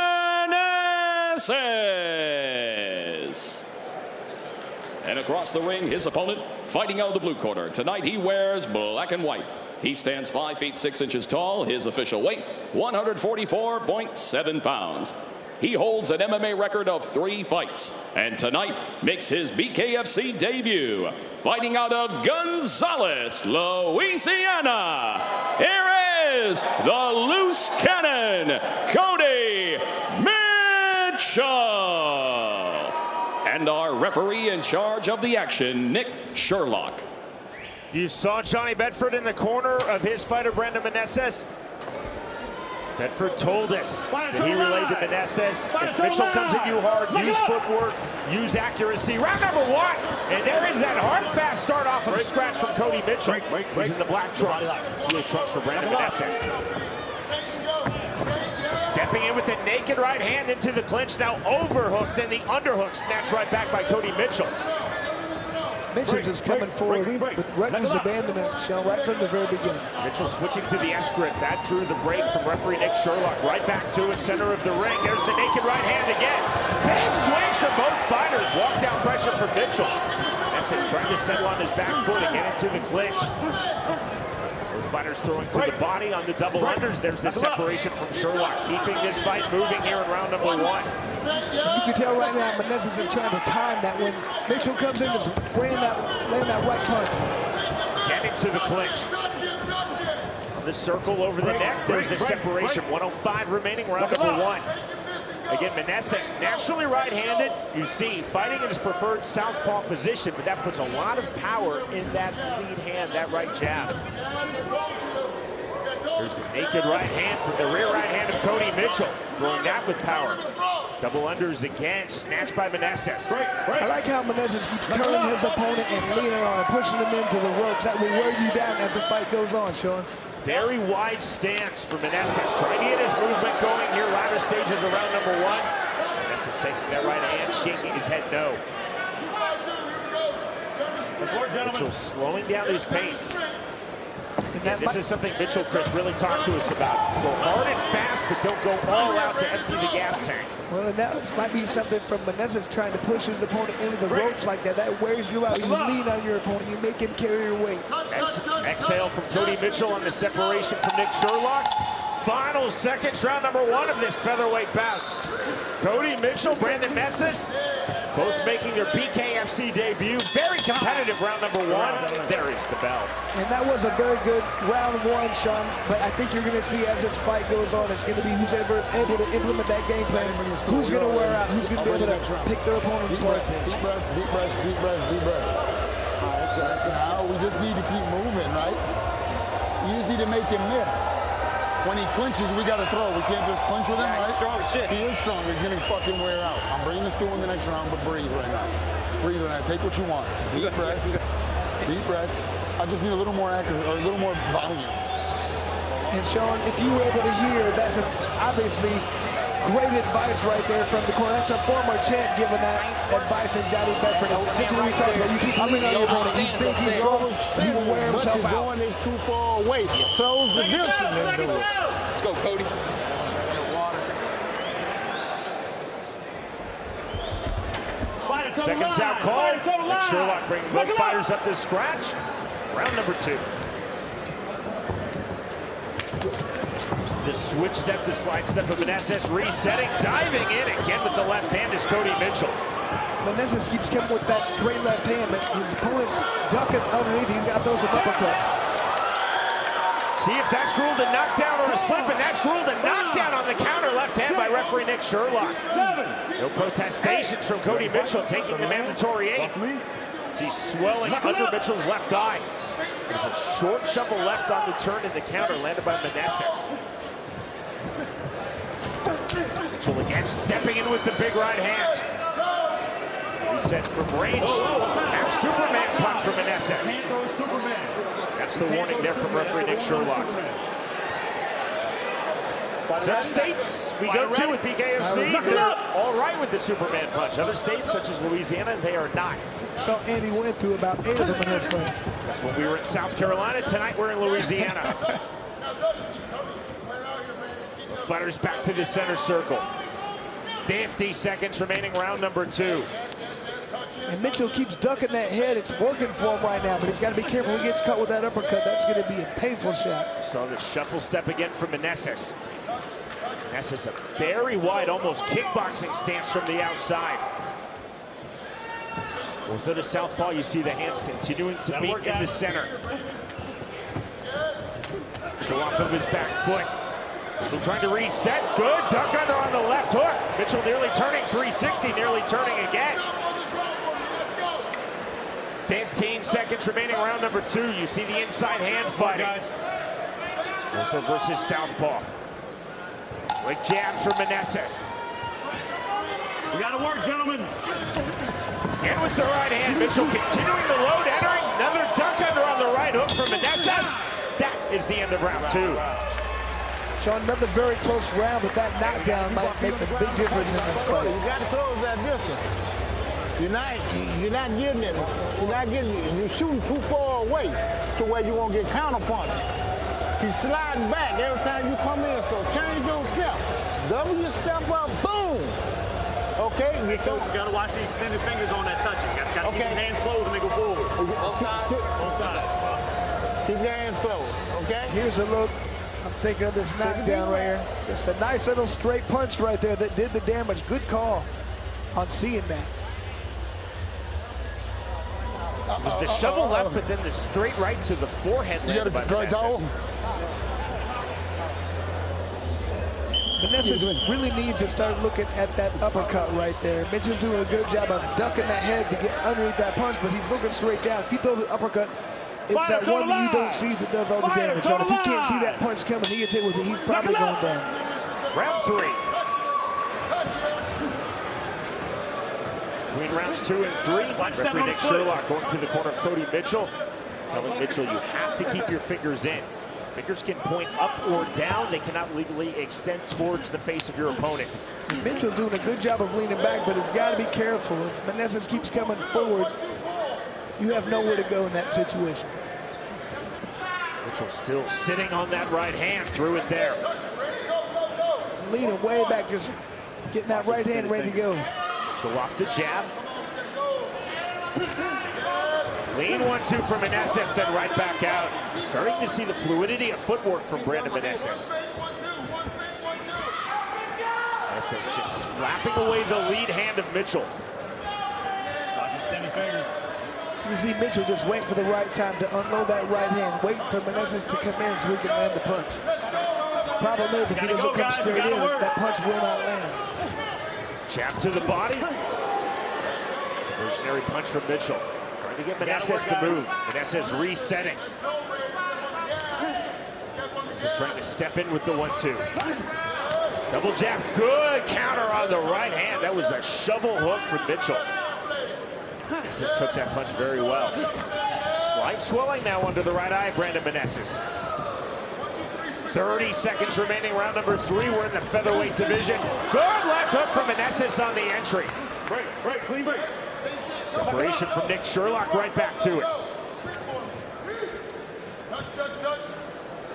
And across the ring, his opponent, fighting out of the blue corner. Tonight he wears black and white. He stands 5 feet 6 inches tall, his official weight 144.7 pounds. He holds an MMA record of 3 fights, and tonight makes his BKFC debut. Fighting out of Gonzales, Louisiana, here is the loose cannon, Cody Mitchell. And our referee in charge of the action, Nick Sherlock. You saw Johnny Bedford in the corner of his fighter, Brandon Meneses. Bedford told us that he relayed to Meneses, if Mitchell comes at you hard, use footwork, use accuracy. Round number 1, and there is that hard, fast start off of the scratch from Cody Mitchell. He's in the black trunks. Blue trunks for Brandon Meneses. Stepping in with a naked right hand into the clinch, now overhooked, then the underhook snatched right back by Cody Mitchell. Mitchell just coming forward with reckless abandonment, Sean, right from the very beginning. Mitchell switching to the S-grip. That drew the break from referee Nick Sherlock. Right back to it, center of the ring. There's the naked right hand again. Big swings from both fighters. Walk down pressure from Mitchell. Meneses trying to settle on his back foot and get into the clinch. Both fighters throwing to the body on the double unders. There's the separation from Sherlock, keeping this fight moving here in round number 1. You can tell right now Meneses is trying to time that when Mitchell comes in, just laying that right punch. Get into the clinch. The circle over the neck. There's the separation. 105 remaining, round number 1. Again, Meneses naturally right-handed. You see, fighting in his preferred southpaw position, but that puts a lot of power in that lead hand, that right jab. There's the naked right hand from the rear right hand of Cody Mitchell. Throwing that with power. Double unders again, snatched by Meneses. I like how Meneses keeps turning his opponent and leaning on and pushing him into the ropes. That will wear you down as the fight goes on, Sean. Very wide stance for Meneses. Trying to get his movement going here, latter stages of round number 1. Meneses taking that right hand, shaking his head no. Mitchell slowing down his pace. And this is something Mitchell, Chris, really talked to us about. Go hard and fast, but don't go all out to empty the gas tank. Well, and that might be something from Meneses trying to push his opponent into the ropes like that. That wears you out. You lean on your opponent. You make him carry your weight. Exhale from Cody Mitchell on the separation from Nick Sherlock. Final seconds, round number 1 of this featherweight bout. Cody Mitchell, Brandon Meneses, both making their BKFC debut. Very competitive round number 1. There is the bell. And that was a very good round 1, Sean. But I think you're going to see as this fight goes on, it's going to be who's ever able to implement that game plan. Who's going to wear out? Who's going to be able to pick their opponent apart? Deep breaths, deep breaths, deep breaths, deep breaths. All right, let's go. Now we just need to keep moving, right? Easy to make him miss. When he clinches, we got to throw. We can't just clinch with him, right? He's strong as shit. He is strong. He's going to fucking wear out. I'm bringing this to him the next round, but breathe right now. Breathe right now. Take what you want. Deep breaths. Deep breaths. I just need a little more accuracy, or a little more volume. And Sean, if you were able to hear, that's obviously great advice right there from the corner. That's a former champ giving that advice in Johnny Bedford. This is what we talk about. You keep leaning on your opponent. He's big, he's strong. He will wear himself out. Going is too far away. Close the distance. Let's go, Cody. Seconds out called. Sherlock bringing both fighters up to scratch. Round number 2. The switch step to slide step of Meneses, resetting, diving in again with the left hand is Cody Mitchell. Meneses keeps coming with that straight left hand, but his opponent's ducking underneath. He's got those uppercuts. See if that's ruled a knockdown or a slip, and that's ruled a knockdown on the counter left hand by referee Nick Sherlock. No protestations from Cody Mitchell, taking the mandatory 8. See swelling under Mitchell's left eye. There's a short shovel left on the turn in the counter, landed by Meneses. Mitchell again stepping in with the big right hand. Reset from range. And Superman punch from Meneses. That's the warning there from referee Nick Sherlock. Some states we go to with BKFC, they're all right with the Superman punch. Other states, such as Louisiana, they are not. So Andy went through about 8 of them in this fight. That's when we were in South Carolina. Tonight we're in Louisiana. The fighters back to the center circle. 50 seconds remaining, round number 2. And Mitchell keeps ducking that head. It's working for him right now, but he's got to be careful. When he gets cut with that uppercut, that's going to be a painful shot. Saw the shuffle step again from Meneses. Meneses a very wide, almost kickboxing stance from the outside. Ortho to southpaw, you see the hands continuing to meet in the center. Mitchell off of his back foot. Still trying to reset. Good duck under on the left hook. Mitchell nearly turning 360, nearly turning again. 15 seconds remaining, round number 2. You see the inside hand fighting. Ortho versus southpaw. Quick jabs from Meneses. We got to work, gentlemen. Again with the right hand. Mitchell continuing the load, entering. Another duck under on the right hook from Meneses. That is the end of round 2. Sean, another very close round, but that knockdown might make a big difference in this fight. You got to close that distance. You're not getting it. You're shooting too far away to where you won't get counterpunched. He's sliding back every time you come in, so change your step. Double your step up, boom. Okay? You got to watch the extended fingers on that touching. You got to keep your hands closed when they go forward. Both sides. Both sides. Keep your hands closed, okay? Here's a look. I'm thinking of this knockdown right here. Just a nice little straight punch right there that did the damage. Good call on seeing that. It was the shovel left, but then the straight right to the forehead landed by Meneses. Meneses really needs to start looking at that uppercut right there. Mitchell's doing a good job of ducking that head to get underneath that punch, but he's looking straight down. If he throws the uppercut It's that one that you don't see that does all the damage. And if he can't see that punch coming, he gets hit with it, he's probably going down. Round 3. Between rounds 2 and 3, referee Nick Sherlock going to the corner of Cody Mitchell, telling Mitchell you have to keep your fingers in. Fingers can point up or down. They cannot legally extend towards the face of your opponent. Mitchell's doing a good job of leaning back, but he's got to be careful. If Meneses keeps coming forward, you have nowhere to go in that situation. Mitchell still sitting on that right hand, threw it there. Leaning way back, just getting that right hand ready to go. Mitchell off the jab. Lean 1-2 from Meneses, then right back out. Starting to see the fluidity of footwork from Brandon Meneses. Meneses just slapping away the lead hand of Mitchell. Watch his skinny fingers. You see Mitchell just waiting for the right time to unload that right hand, waiting for Meneses to come in so he can land the punch. Problem is, if he doesn't come straight in, that punch will not land. Jab to the body. Visionary punch from Mitchell. Trying to get Meneses to move. Meneses resetting. Meneses trying to step in with the 1-2. Double jab, good counter on the right hand. That was a shovel hook from Mitchell. Meneses took that punch very well. Slight swelling now under the right eye, Brandon Meneses. 30 seconds remaining, round number 3. We're in the featherweight division. Good left hook from Meneses on the entry. Break, clean break. Separation from Nick Sherlock, right back to it.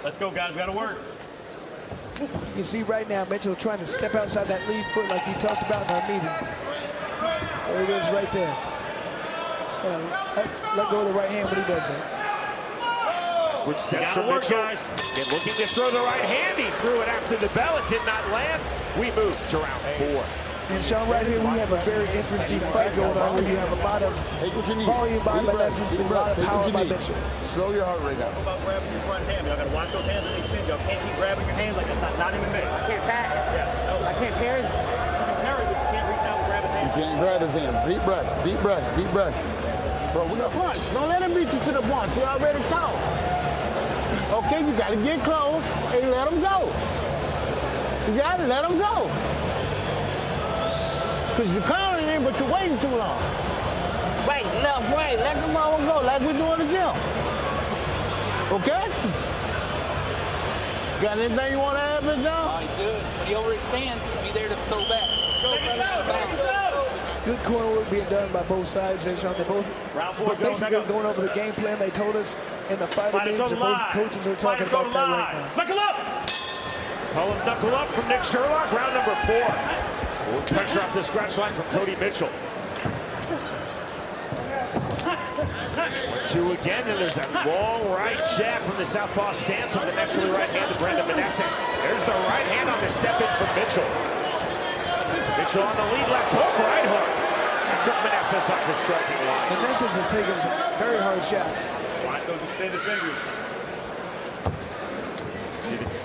Let's go, guys. We got to work. You see right now, Mitchell trying to step outside that lead foot like he talked about in our meeting. There it is right there. Just gotta let go of the right hand when he does that. Good steps from Mitchell. And looking to throw the right hand. He threw it after the bell. It did not land. We move to round 4. And Sean, right here we have a very interesting fight going on where you have a lot of volume by Meneses, a lot of power by Mitchell. Slow your heart rate down. What about grabbing your front hand? Y'all got to watch those hands and extend. Y'all can't keep grabbing your hands like that's not even there. I can't pat. Yeah. No. I can't parry. You can parry, but you can't reach out and grab his hand. You can't grab his hand. Deep breaths, deep breaths, deep breaths. Bro, we got punch. Don't let him beat you to the punch. You already taught. Okay, you got to get close and let him go. You got to let him go. Because you're countering him, but you're waiting too long. Right, left, right, let the ball go like we do in the gym. Okay? Got anything you want to add, Mr. John? He's good. When he overextends, be there to throw back. Let's go. Good corner work being done by both sides. They're both basically going over the game plan they told us in the fighter meetings, and both coaches are talking about that right now. Knuckle up! Call him knuckle up from Nick Sherlock, round number 4. Pressure off the scratch line from Cody Mitchell. 1-2 again, and there's that long right jab from the southpaw stance of the naturally right-handed Brandon Meneses. There's the right hand on the step-in from Mitchell. Mitchell on the lead, left hook, right hook. Took Meneses off the striking line. Meneses has taken some very hard shots. Watch those extended fingers.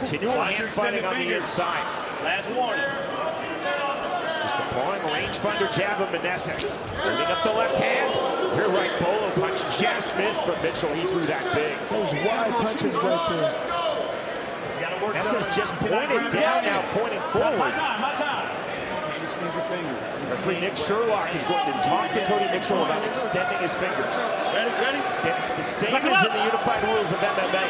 Continual hand fighting on the inside. Last warning. Just a long rangefinder jab of Meneses. Bringing up the left hand. Rear right bolo punch just missed from Mitchell. He threw that big. Those wide punches right there. Meneses just pointed down now, pointing forward. My time. Can't extend your fingers. Referee Nick Sherlock is going to talk to Cody Mitchell about extending his fingers. Ready? Again, it's the same as in the unified rules of MMA.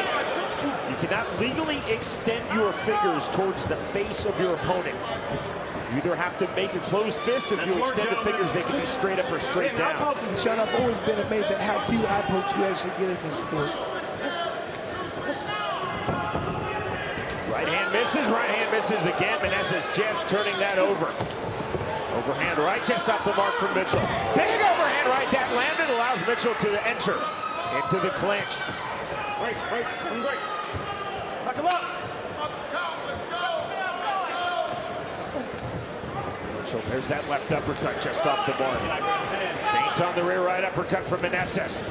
You cannot legally extend your fingers towards the face of your opponent. You either have to make a closed fist. If you extend the fingers, they can be straight up or straight down. Sean, I've always been amazed at how few eye pokes you actually get in this sport. Right hand misses again. Meneses just turning that over. Overhand right, just off the mark from Mitchell. Big overhand right, that landed, allows Mitchell to enter into the clinch. Break. Knock him up. Mitchell, there's that left uppercut just off the mark. Feint on the rear right uppercut from Meneses.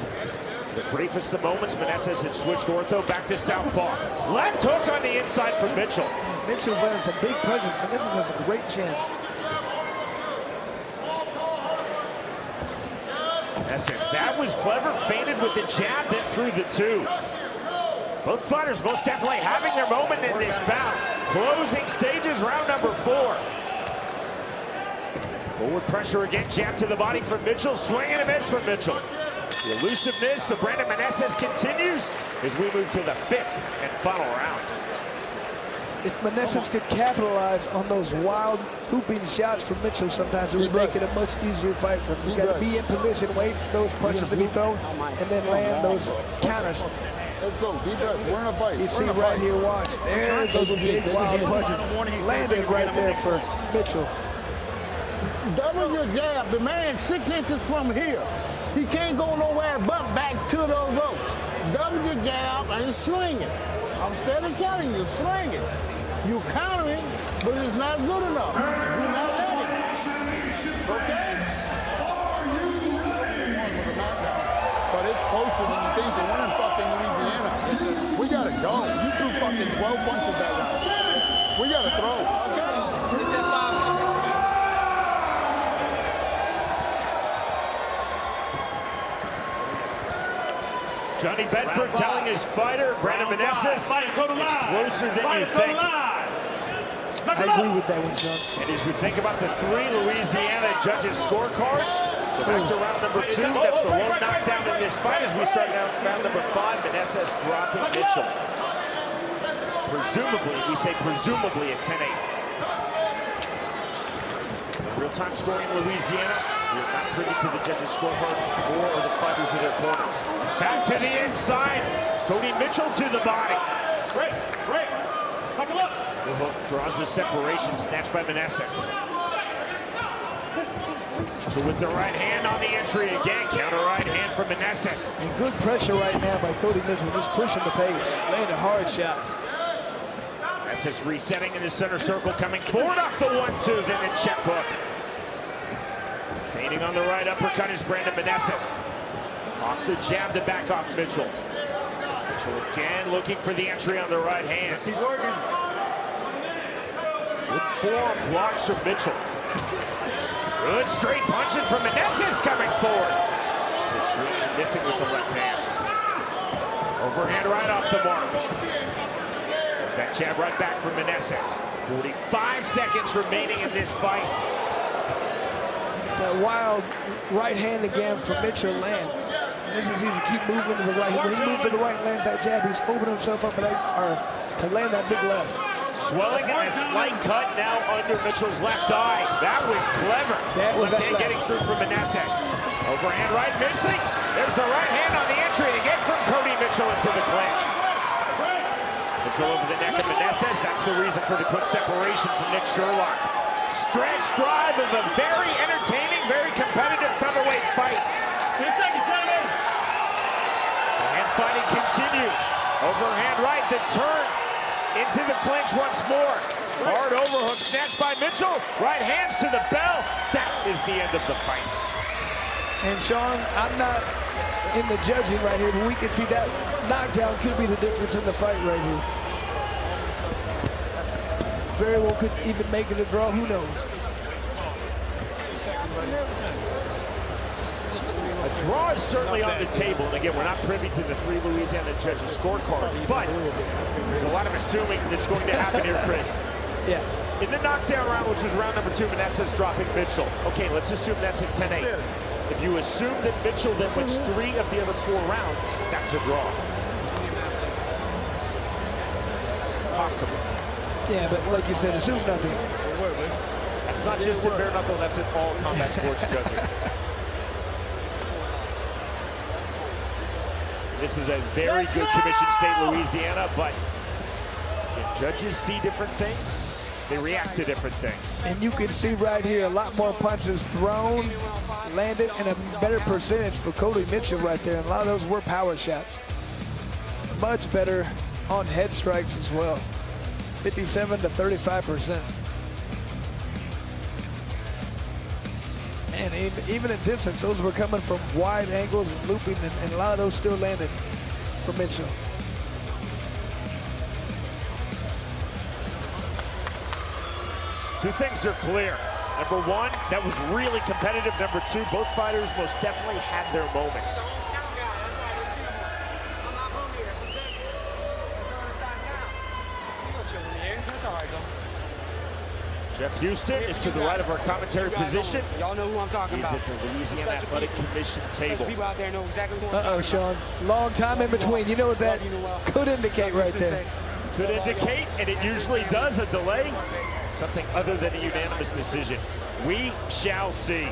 The briefest of moments, Meneses had switched ortho back to southpaw. Left hook on the inside from Mitchell. Mitchell's landing some big punches. Meneses has a great chin. Meneses, that was clever, feinted with the jab, then through the two. Both fighters most definitely having their moment in this bout. Closing stages, round number 4. Forward pressure again, jab to the body from Mitchell, swing and a miss from Mitchell. The elusiveness of Brandon Meneses continues as we move to the 5th and final round. If Meneses could capitalize on those wild looping shots from Mitchell, sometimes it would make it a much easier fight for him. He's got to be in position, wait for those punches to be thrown, and then land those counters. Let's go, deep breath. We're in a fight. You see right here, watch. There's those big wild punches landed right there for Mitchell. Double your jab. The man 6 inches from here. He can't go nowhere but back to those ropes. Double your jab and sling it. I'm steady telling you, sling it. You countering, but it's not good enough. You're not ready. Okay? But it's closer than you think to win in fucking Louisiana. We gotta go. You threw fucking 12 punches that round. We gotta throw. Okay? Johnny Bedford telling his fighter, Brandon Meneses, it's closer than you think. I agree with that one, John. And as you think about the 3 Louisiana judges' scorecards, go back to round number 2. That's the lone knockdown in this fight as we start now round number 5. Meneses dropping Mitchell. Presumably, we say presumably at 10-8. Real-time scoring in Louisiana. We're not privy to the judges' scorecards or the fighters in their corners. Back to the inside. Cody Mitchell to the body. Break. Buckle up. The hook draws the separation, snatched by Meneses. So with the right hand on the entry again, counter right hand from Meneses. And good pressure right now by Cody Mitchell, just pushing the pace, landing hard shots. Meneses resetting in the center circle, coming forward off the 1-2, then the check hook. Fading on the right uppercut is Brandon Meneses. Off the jab to back off Mitchell. Mitchell again looking for the entry on the right hand. Let's keep working. Good forearm blocks from Mitchell. Good straight punches from Meneses coming forward. Just missing with the left hand. Overhand right off the mark. There's that jab right back from Meneses. 45 seconds remaining in this fight. That wild right hand again from Mitchell land. This is easy to keep moving to the right. When he moves to the right and lands that jab, he's opening himself up for that, to land that big left. Swelling and a slight cut now under Mitchell's left eye. That was clever. That was left hand getting through from Meneses. Overhand right missing. There's the right hand on the entry again from Cody Mitchell into the clinch. Mitchell over the neck of Meneses. That's the reason for the quick separation from Nick Sherlock. Stretch drive of a very entertaining, very competitive featherweight fight. 10 seconds, gentlemen. The hand fighting continues. Overhand right, the turn into the clinch once more. Hard overhook snatched by Mitchell. Right hands to the bell. That is the end of the fight. And Sean, I'm not in the judging right here, but we can see that knockdown could be the difference in the fight right here. Very well could even make it a draw, who knows? A draw is certainly on the table, and again, we're not privy to the 3 Louisiana judges' scorecards, but there's a lot of assuming that's going to happen here, Chris. Yeah. In the knockdown round, which was round number 2, Meneses dropping Mitchell. Okay, let's assume that's at 10-8. If you assume that Mitchell then wins 3 of the other 4 rounds, that's a draw. Possible. Yeah, but like you said, assume nothing. That's not just in bare knuckle, that's in all combat sports judging. This is a very good commission state, Louisiana, but if judges see different things, they react to different things. And you can see right here, a lot more punches thrown, landed, and a better percentage for Cody Mitchell right there. And a lot of those were power shots. Much better on head strikes as well. 57 to 35%. And even at distance, those were coming from wide angles and looping, and a lot of those still landed for Mitchell. Two things are clear. Number one, that was really competitive. Number two, both fighters most definitely had their moments. Jeff Houston is to the right of our commentary position. Y'all know who I'm talking about. He's at the Louisiana Athletic Commission table. People out there know exactly who I'm Uh-oh, Sean. Long time in between. You know what that could indicate right there. Could indicate, and it usually does, a delay. Something other than a unanimous decision. We shall see.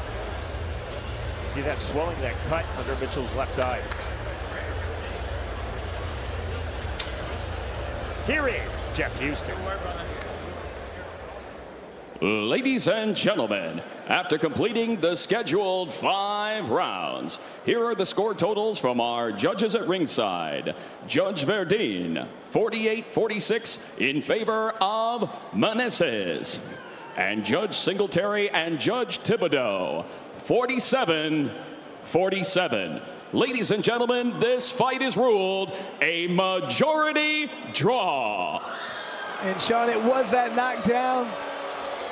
See that swelling, that cut under Mitchell's left eye. Here is Jeff Houston. Ladies and gentlemen, after completing the scheduled 5 rounds, here are the score totals from our judges at ringside. Judge Verdine, 48-46 in favor of Meneses. And Judge Singletary and Judge Thibodeau, 47-47. Ladies and gentlemen, this fight is ruled a majority draw. And Sean, it was that knockdown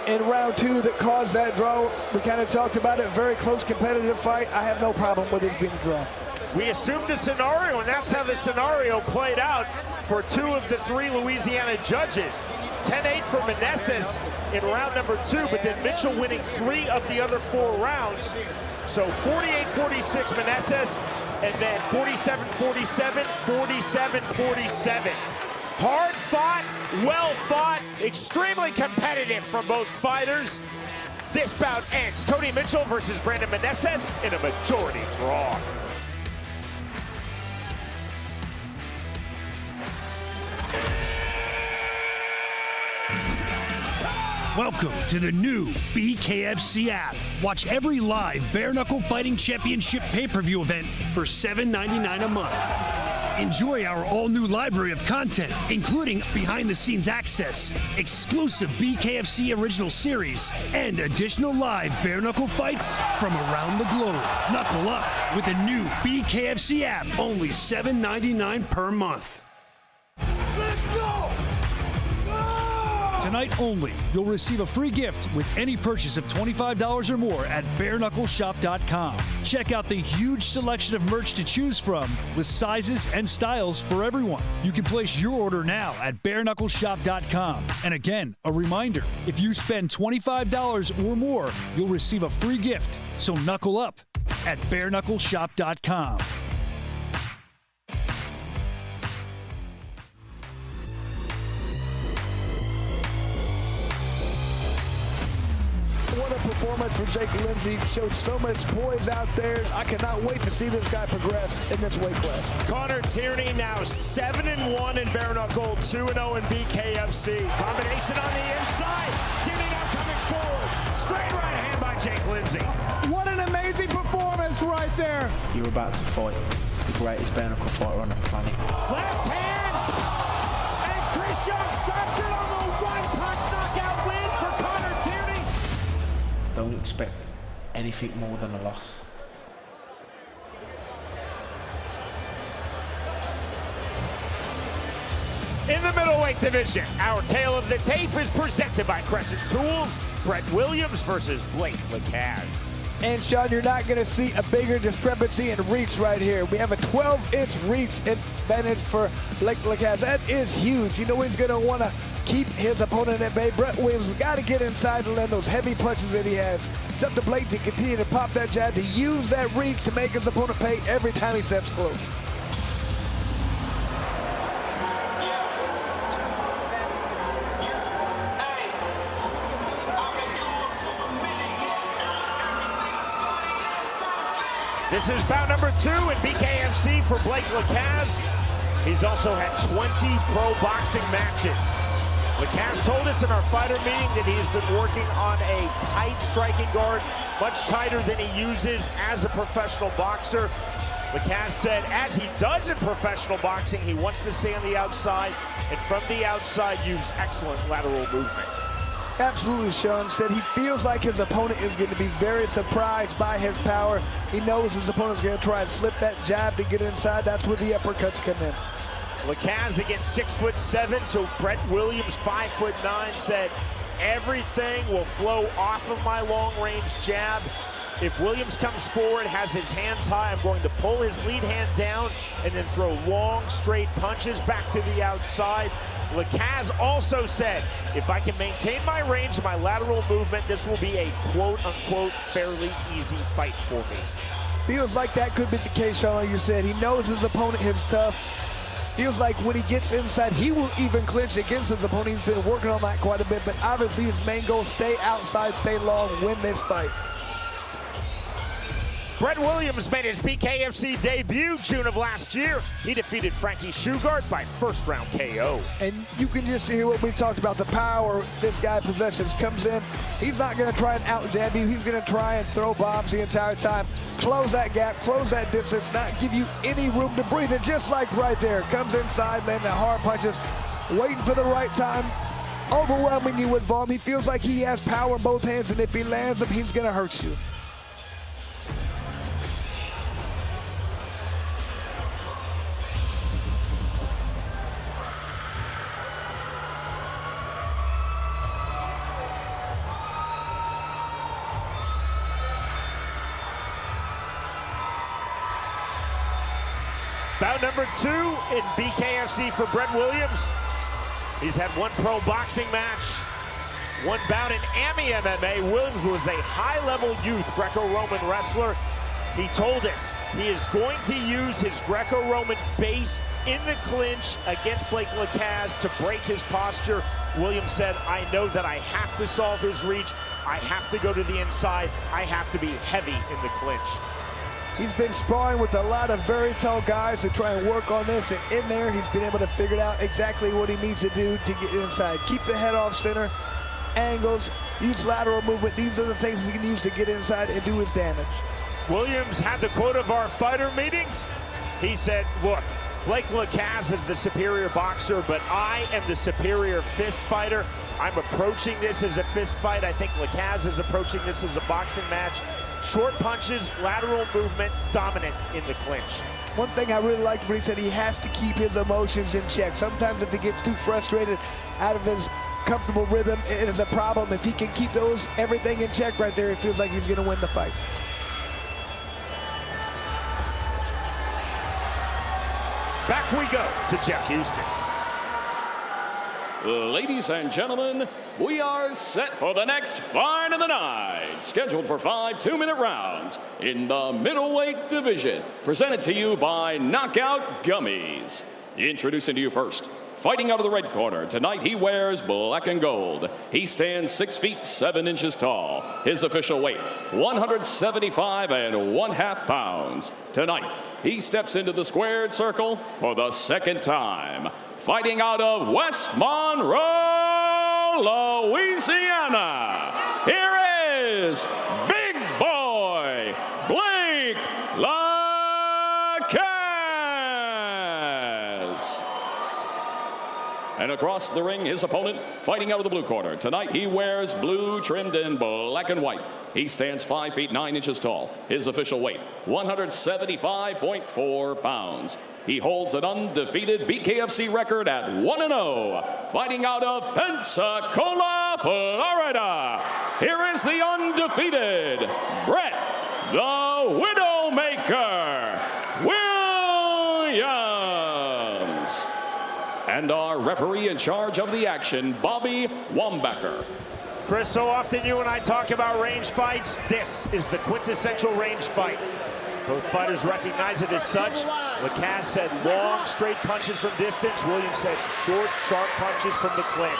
in round 2 that caused that draw. We kind of talked about it. Very close competitive fight. I have no problem with it being a draw. We assumed the scenario, and that's how the scenario played out for 2 of the 3 Louisiana judges. 10-8 for Meneses in round number 2, but then Mitchell winning 3 of the other 4 rounds. So 48-46 Meneses, and then 47-47, 47-47. Hard fought, well fought, extremely competitive from both fighters. This bout ends Cody Mitchell versus Brandon Meneses in a majority draw. Welcome to the new BKFC app. Watch every live Bare Knuckle Fighting Championship pay-per-view event for $7.99 a month. Enjoy our all-new library of content, including behind-the-scenes access, exclusive BKFC original series, and additional live bare knuckle fights from around the globe. Knuckle up with the new BKFC app, only $7.99 per month. Let's go! Tonight only, you'll receive a free gift with any purchase of $25 or more at bareknuckleshop.com. Check out the huge selection of merch to choose from with sizes and styles for everyone. You can place your order now at bareknuckleshop.com. And again, a reminder, if you spend $25 or more, you'll receive a free gift. So knuckle up at bareknuckleshop.com. What a performance from Jake Lindsey. Showed so much poise out there. I cannot wait to see this guy progress in this weight class. Connor Tierney now 7-1 in bare knuckle, 2-0 in BKFC. Combination on the inside. Tierney now coming forward. Straight right hand by Jake Lindsey. What an amazing performance right there. You're about to fight the greatest bare knuckle fighter on the planet. Left hand. And Chris Young stops it on the one-punch knockout win for Connor Tierney. Don't expect anything more than a loss. In the middleweight division, our tale of the tape is presented by Crescent Tools. Brett Williams versus Blake Lacaze. And Sean, you're not going to see a bigger discrepancy in reach right here. We have a 12-inch reach advantage for Blake Lacaze. That is huge. You know he's going to want to keep his opponent at bay. Brett Williams has got to get inside and land those heavy punches that he has. It's up to Blake to continue to pop that jab, to use that reach to make his opponent pay every time he steps close. This is bout number 2 in BKFC for Blake Lacaze. He's also had 20 pro boxing matches. Lacaze told us in our fighter meeting that he's been working on a tight striking guard, much tighter than he uses as a professional boxer. Lacaze said, as he does in professional boxing, he wants to stay on the outside, and from the outside use excellent lateral movement. Absolutely, Sean said he feels like his opponent is going to be very surprised by his power. He knows his opponent's going to try and slip that jab to get inside. That's where the uppercuts come in. Lacaze against 6'7" to Brett Williams 5'9", said Everything will flow off of my long-range jab. If Williams comes forward, has his hands high, I'm going to pull his lead hand down and then throw long, straight punches back to the outside. Lacaze also said, if I can maintain my range and my lateral movement, this will be a quote-unquote fairly easy fight for me. Feels like that could be the case, Sean, like you said. He knows his opponent is tough. Feels like when he gets inside, he will even clinch against his opponent. He's been working on that quite a bit, but obviously his main goal, stay outside, stay long, win this fight. Brett Williams made his BKFC debut June of last year. He defeated Frankie Shugart by first-round KO. And you can just hear what we talked about, the power this guy possesses. Comes in, he's not going to try and out-jab you. He's going to try and throw bombs the entire time. Close that gap, close that distance, not give you any room to breathe. And just like right there, comes inside, landing the hard punches, waiting for the right time, overwhelming you with volume. He feels like he has power in both hands, and if he lands them, he's going to hurt you. Bout number 2 in BKFC for Brett Williams. He's had one pro boxing match, one bout in AMI MMA. Williams was a high-level youth Greco-Roman wrestler. He told us he is going to use his Greco-Roman base in the clinch against Blake Lacaze to break his posture. Williams said, I know that I have to solve his reach. I have to go to the inside. I have to be heavy in the clinch. He's been sparring with a lot of very tall guys to try and work on this, and in there he's been able to figure out exactly what he needs to do to get inside. Keep the head off center, angles, use lateral movement. These are the things he can use to get inside and do his damage. Williams had the quote of our fighter meetings. He said, look, Blake Lacaze is the superior boxer, but I am the superior fist fighter. I'm approaching this as a fist fight. I think Lacaze is approaching this as a boxing match. Short punches, lateral movement, dominant in the clinch. One thing I really liked when he said he has to keep his emotions in check. Sometimes if he gets too frustrated out of his comfortable rhythm, it is a problem. If he can keep everything in check right there, it feels like he's gonna win the fight. Back we go to Jeff Houston. Ladies and gentlemen, we are set for the next fight of the night. Scheduled for 5 2-minute rounds in the middleweight division. Presented to you by Knockout Gummies. Introducing to you first, fighting out of the red corner. Tonight he wears black and gold. He stands 6 feet 7 inches tall. His official weight, 175 1/2 pounds. Tonight, he steps into the squared circle for the second time. Fighting out of West Monroe, Louisiana, here is Big Boy Blake Lacaze. And across the ring, his opponent, fighting out of the blue corner. Tonight, he wears blue trimmed in black and white. He stands 5 feet 9 inches tall. His official weight, 175.4 pounds. He holds an undefeated BKFC record at 1-0. Fighting out of Pensacola, Florida. Here is the undefeated Brett the Widowmaker Williams. And our referee in charge of the action, Bobby Wambacher. Chris, so often you and I talk about range fights. This is the quintessential range fight. Both fighters recognize it as such. Lacaze said long, straight punches from distance. Williams said short, sharp punches from the clinch.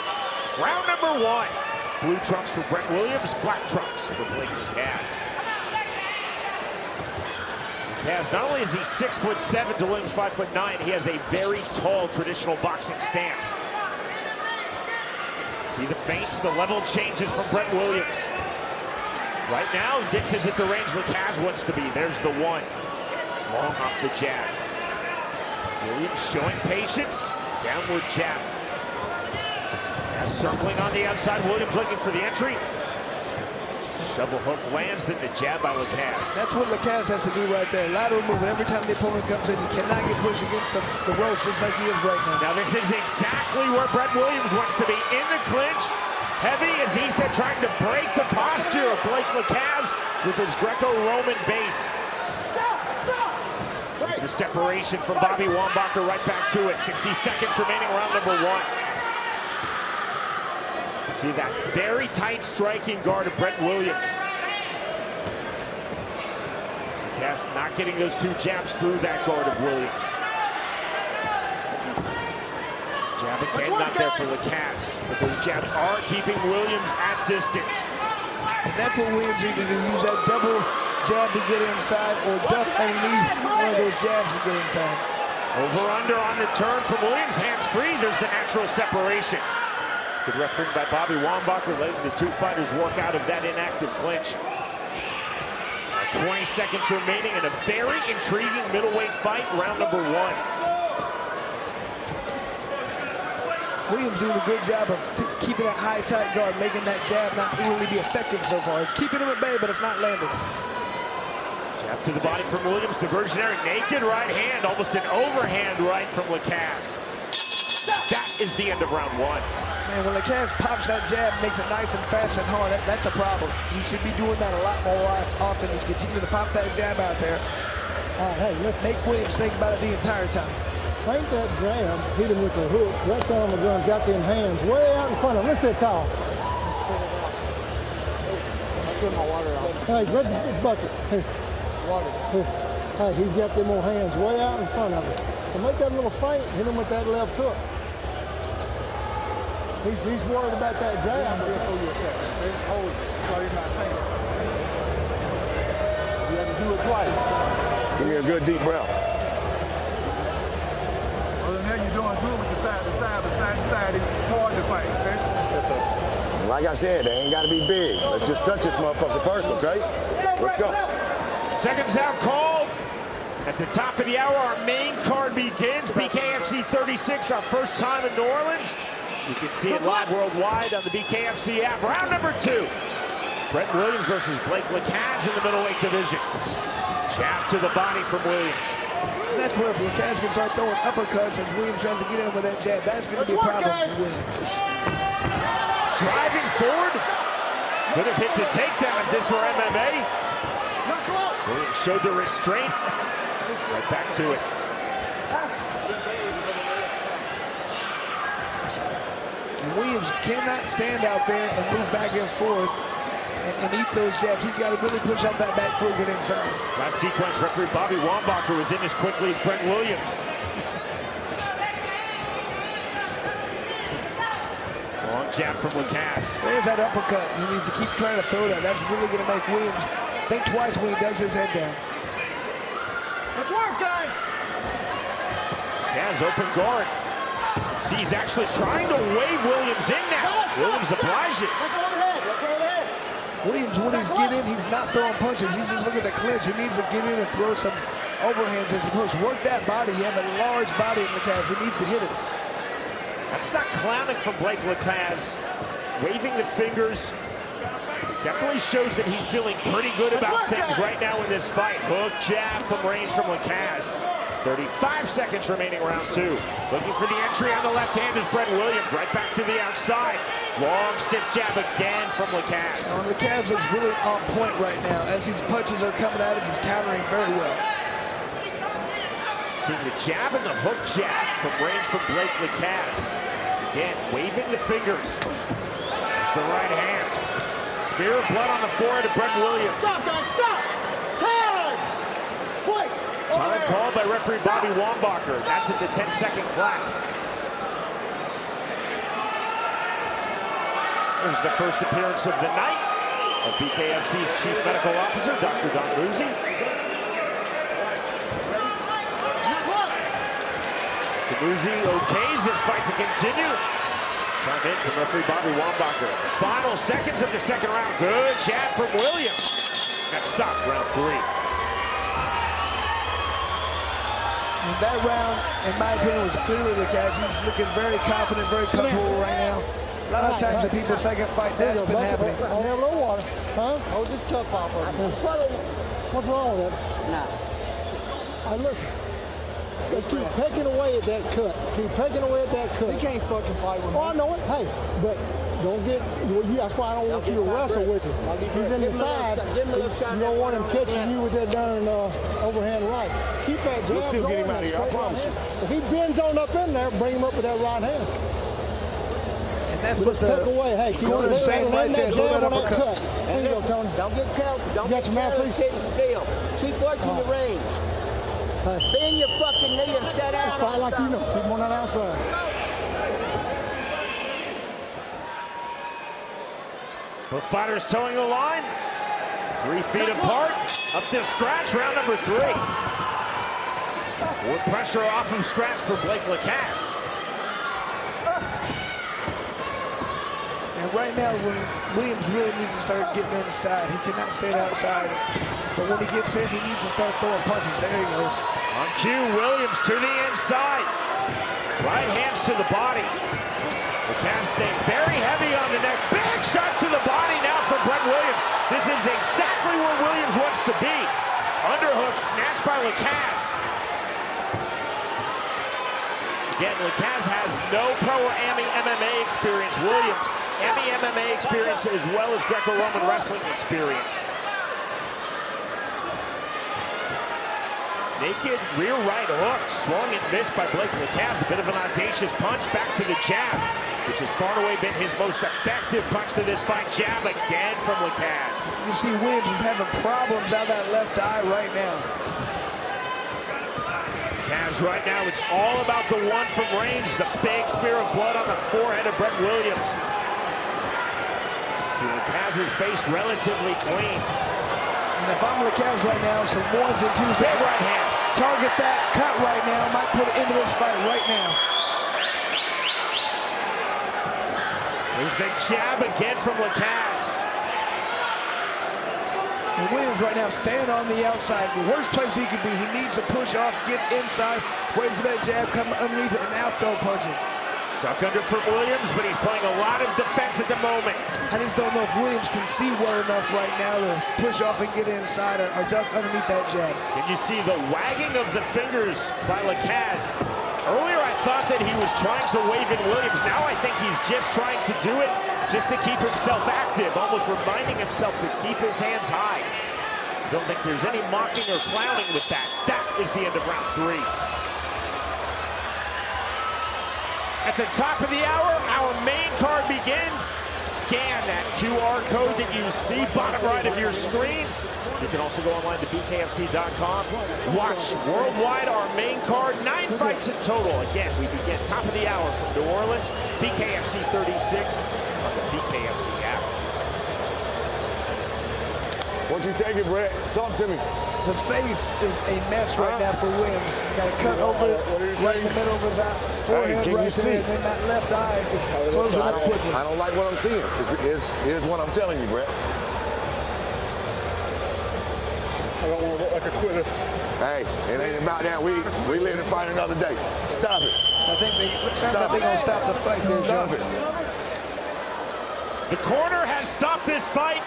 Round number 1. Blue trunks for Brett Williams, black trunks for Blake Lacaze. Lacaze, not only is he 6'7", to Williams 5'9", he has a very tall traditional boxing stance. See the feints, the level changes from Brett Williams. Right now, this isn't the range Lacaze wants to be. There's the one. Long off the jab. Williams showing patience. Downward jab. Now circling on the outside. Williams looking for the entry. Shovel hook lands, then the jab by Lacaze. That's what Lacaze has to do right there. Lateral movement. Every time the opponent comes in, he cannot get pushed against the ropes just like he is right now. Now this is exactly where Brett Williams wants to be, in the clinch. Heavy, as he said, trying to break the posture of Blake Lacaze with his Greco-Roman base. There's the separation from Bobby Wambacher, right back to it. 60 seconds remaining, round number 1. See that very tight striking guard of Brett Williams. Lacaze not getting those 2 jabs through that guard of Williams. Jab again, not there for Lacaze, but those jabs are keeping Williams at distance. And that's what Williams needed to use, that double jab to get inside, or duck underneath one of those jabs to get inside. Over under on the turn from Williams, hands free. There's the natural separation. Good refereeing by Bobby Wambacher, letting the 2 fighters work out of that inactive clinch. 20 seconds remaining in a very intriguing middleweight fight, round number 1. Williams doing a good job of keeping that high, tight guard, making that jab not really be effective so far. It's keeping him at bay, but it's not landing. Jab to the body from Williams, diversionary, naked right hand, almost an overhand right from Lacaze. That is the end of round 1. Man, when Lacaze pops that jab, makes it nice and fast and hard, that's a problem. He should be doing that a lot more often. Just continue to pop that jab out there. Hey, let's make Williams think about it the entire time. Feint that jab, hit him with the hook. That son of a gun got them hands way out in front of him. Let's sit tall. Let's get my water out. Hey, grab the bucket. Hey, water. Hey, he's got them little hands way out in front of him. So make that little feint, hit him with that left hook. He's worried about that jab. You have to do it twice. Give me a good deep breath. Other than that, you're doing good with the side to side, but side to side is hard to fight. Okay? Yes, sir. Like I said, they ain't got to be big. Let's just touch this motherfucker first, okay? Let's go. Seconds out called. At the top of the hour, our main card begins. BKFC 36, our first time in New Orleans. You can see it live worldwide on the BKFC app. Round number 2. Brett Williams versus Blake Lacaze in the middleweight division. Jab to the body from Williams. And that's where if Lacaze can start throwing uppercuts as Williams tries to get in with that jab, that's going to be a problem for Williams. Driving forward. Could have hit the takedown if this were MMA. Williams showed the restraint. Right back to it. And Williams cannot stand out there and move back and forth and eat those jabs. He's got to really push out that back foot, get inside. Last sequence, referee Bobby Wambacher was in as quickly as Brett Williams. Long jab from Lacaze. There's that uppercut. He needs to keep trying to throw that. That's really going to make Williams think twice when he does his head down. Let's work, guys. Lacaze open guard. See, he's actually trying to wave Williams in now. Williams obliges. Williams, when he's getting, he's not throwing punches. He's just looking to clinch. He needs to get in and throw some overhands as opposed to work that body. You have a large body in Lacaze. He needs to hit it. That's not clowning from Blake Lacaze. Waving the fingers. Definitely shows that he's feeling pretty good about things right now in this fight. Hook jab from range from Lacaze. 35 seconds remaining, round 2. Looking for the entry on the left hand is Brett Williams. Right back to the outside. Long, stiff jab again from Lacaze. Lacaze looks really on point right now. As these punches are coming at him, he's countering very well. Seeing the jab and the hook jab from range from Blake Lacaze. Again, waving the fingers. There's the right hand. Smear of blood on the forehead of Brett Williams. Stop, guys, stop! Time! Wait! Time called by referee Bobby Wambacher. That's at the 10-second clap. There's the first appearance of the night of BKFC's Chief Medical Officer, Dr. Don Ruzzi. Ruzzi okays this fight to continue. Time in from referee Bobby Wambacher. Final seconds of the second round. Good jab from Williams. Next stop, round 3. And that round, in my opinion, was clearly Lacaze. He's looking very confident, very comfortable right now. A lot of times in people's second fight, that's been happening. I don't have no water. Huh? Hold this cup off. What's wrong with it? Nah. Hey, listen. keep pecking away at that cut. Keep pecking away at that cut. He can't fucking fight with me. Oh, I know it. Hey, but don't get, that's why I don't want you to wrestle with him. He's in the side. You don't want him catching you with that darn overhand right. Keep that jab. We'll still get him out of here, I promise you. If he bends on up in there, bring him up with that right hand. And that's what peck away. Hey, keep going to say right there. Throw that uppercut. There you go, Tony. Don't get careful. Don't get careful sitting still. Keep working the range. Bend your fucking knee and set out. Fight like you know. Keep him on that outside. Both fighters towing the line. 3 feet apart. Up to scratch, round number 3. More pressure off of scratch for Blake Lacaze. And right now, Williams really needs to start getting inside. He cannot stay outside. But when he gets in, he needs to start throwing punches. There he goes. On cue, Williams to the inside. Right hands to the body. Lacaze staying very heavy on the neck. Big shots to the body now from Brent Williams. This is exactly where Williams wants to be. Underhook snatched by Lacaze. Again, Lacaze has no pro or MMA experience. Williams, MMA experience as well as Greco-Roman wrestling experience. Naked rear right hook, swung and missed by Blake Lacaze. A bit of an audacious punch, back to the jab, which has far and away been his most effective punch to this fight. Jab again from Lacaze. You see Williams is having problems out that left eye right now. Lacaze right now, it's all about the one from range. The big smear of blood on the forehead of Brent Williams. See Lacaze's face relatively clean. And if I'm Lacaze right now, some 1s and 2s. Big right hand. Target that cut right now. Might put it into this fight right now. There's the jab again from Lacaze. And Williams right now staying on the outside. The worst place he could be. He needs to push off, get inside, wait for that jab, come underneath it, and out throw punches. Duck under from Williams, but he's playing a lot of defense at the moment. I just don't know if Williams can see well enough right now to push off and get inside or duck underneath that jab. Can you see the wagging of the fingers by Lacaze? Earlier I thought that he was trying to wave in Williams. Now I think he's just trying to do it just to keep himself active, almost reminding himself to keep his hands high. I don't think there's any mocking or clowning with that. That is the end of round 3. At the top of the hour, our main card begins. Scan that QR code that you see bottom right of your screen. You can also go online to BKFC.com. Watch worldwide our main card, 9 fights in total. Again, we begin top of the hour from New Orleans, BKFC 36 on the BKFC app. What you taking, Brett? Talk to me. The face is a mess right now for Williams. Got a cut over it, right in the middle of his forehead right there, and then that left eye is closing up quickly. I don't like what I'm seeing. Here's what I'm telling you, Brett. I don't want to look like a quitter. Hey, it ain't about that. We live to fight another day. Stop it. I think sounds like they're going to stop the fight there, Stop Joe. it. The corner has stopped this fight.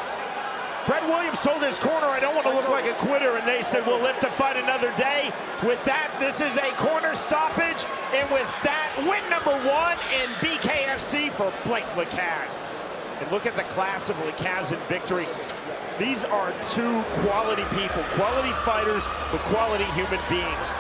Brett Williams told his corner, I don't want to look like a quitter, and they said, we'll live to fight another day. With that, this is a corner stoppage, and with that, win number 1 in BKFC for Blake Lacaze. And look at the class of Lacaze in victory. These are 2 quality people, quality fighters, but quality human beings.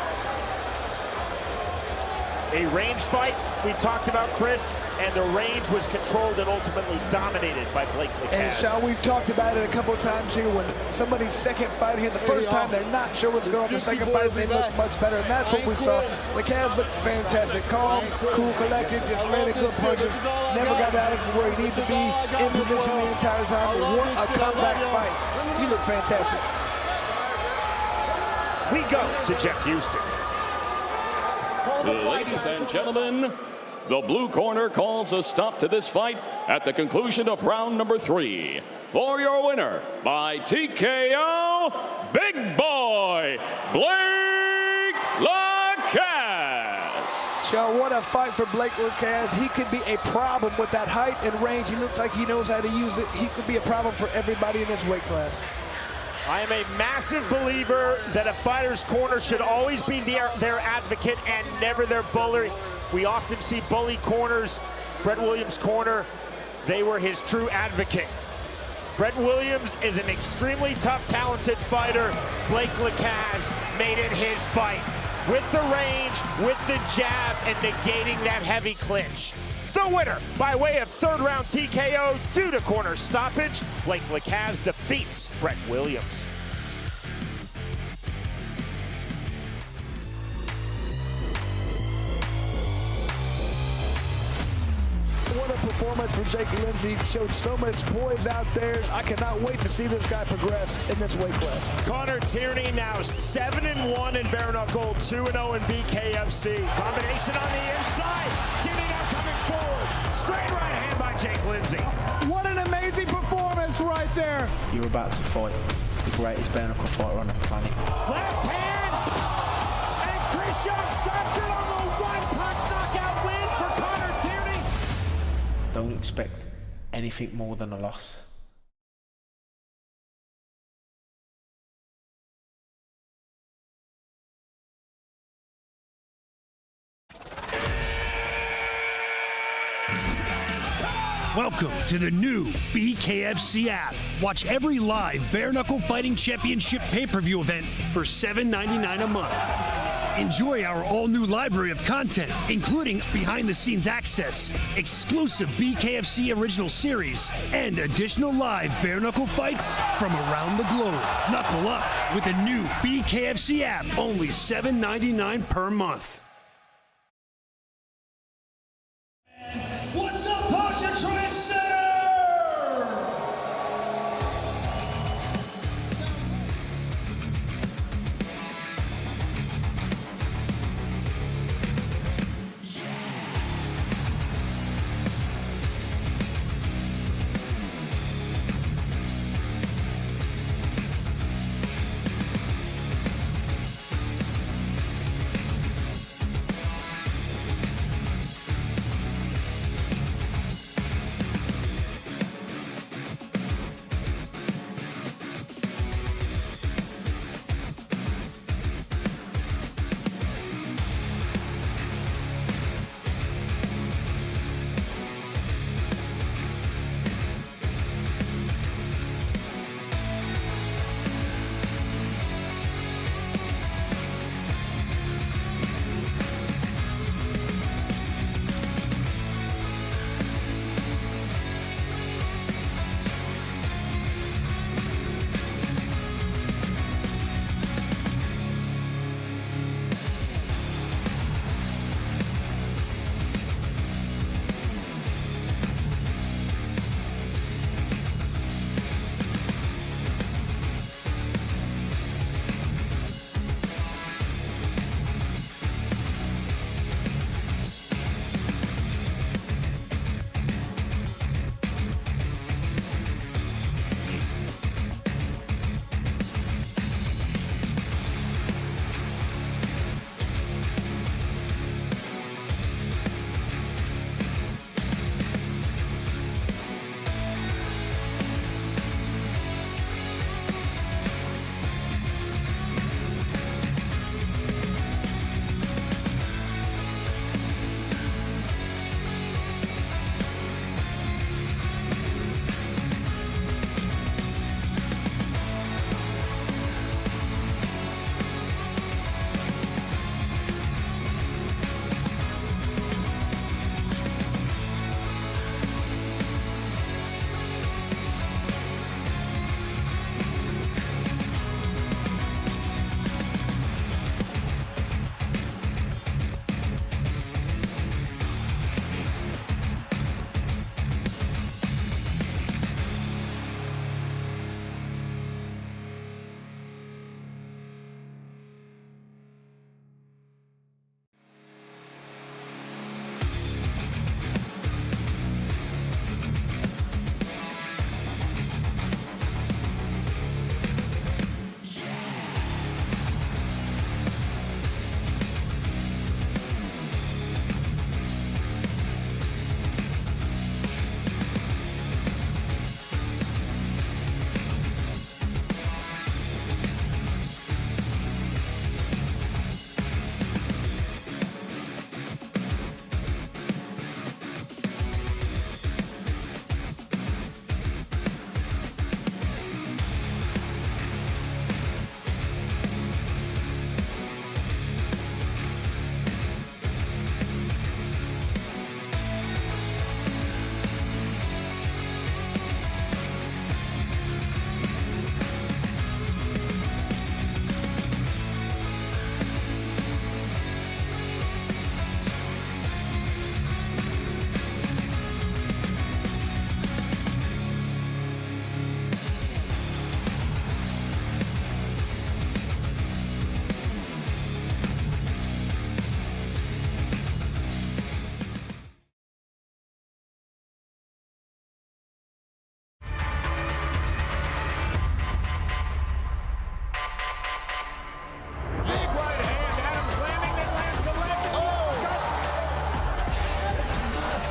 A range fight, we talked about, Chris, and the range was controlled and ultimately dominated by Blake Lacaze. And Sean, we've talked about it a couple of times here. When somebody's second fight here, the first time they're not sure what's going on. The second fight, they look much better, and that's what we saw. Lacaze looked fantastic, calm, cool, collected, just landed good punches. Never got out of where he needed to be, in position the entire time. Won a comeback fight. He looked fantastic. We go to Jeff Houston. Ladies and gentlemen, the blue corner calls a stop to this fight at the conclusion of round number 3. For your winner by TKO, Big Boy, Blake Lacaze. Sean, what a fight for Blake Lacaze. He could be a problem with that height and range. He looks like he knows how to use it. He could be a problem for everybody in this weight class. I am a massive believer that a fighter's corner should always be their advocate and never their bully. We often see bully corners. Brett Williams' corner, they were his true advocate. Brett Williams is an extremely tough, talented fighter. Blake Lacaze made it his fight. With the range, with the jab, and negating that heavy clinch. The winner, by way of third-round TKO due to corner stoppage, Blake Lacaze defeats Brett Williams. What a performance from Jake Lindsey. Showed so much poise out there. I cannot wait to see this guy progress in this weight class. Connor Tierney now 7-1 in bare knuckle, 2-0 in BKFC. Combination on the inside. Tierney now coming forward. Straight right hand by Jake Lindsey. What an amazing performance right there. You're about to fight the greatest bare knuckle fighter on the planet. Left hand. And Chris Young stops it on the one-punch knockout win for Connor Tierney. Don't expect anything more than a loss. Welcome to the new BKFC app. Watch every live Bare Knuckle Fighting Championship pay-per-view event for $7.99 a month. Enjoy our all-new library of content, including behind-the-scenes access, exclusive BKFC original series, and additional live bare knuckle fights from around the globe. Knuckle up with the new BKFC app, only $7.99 per month.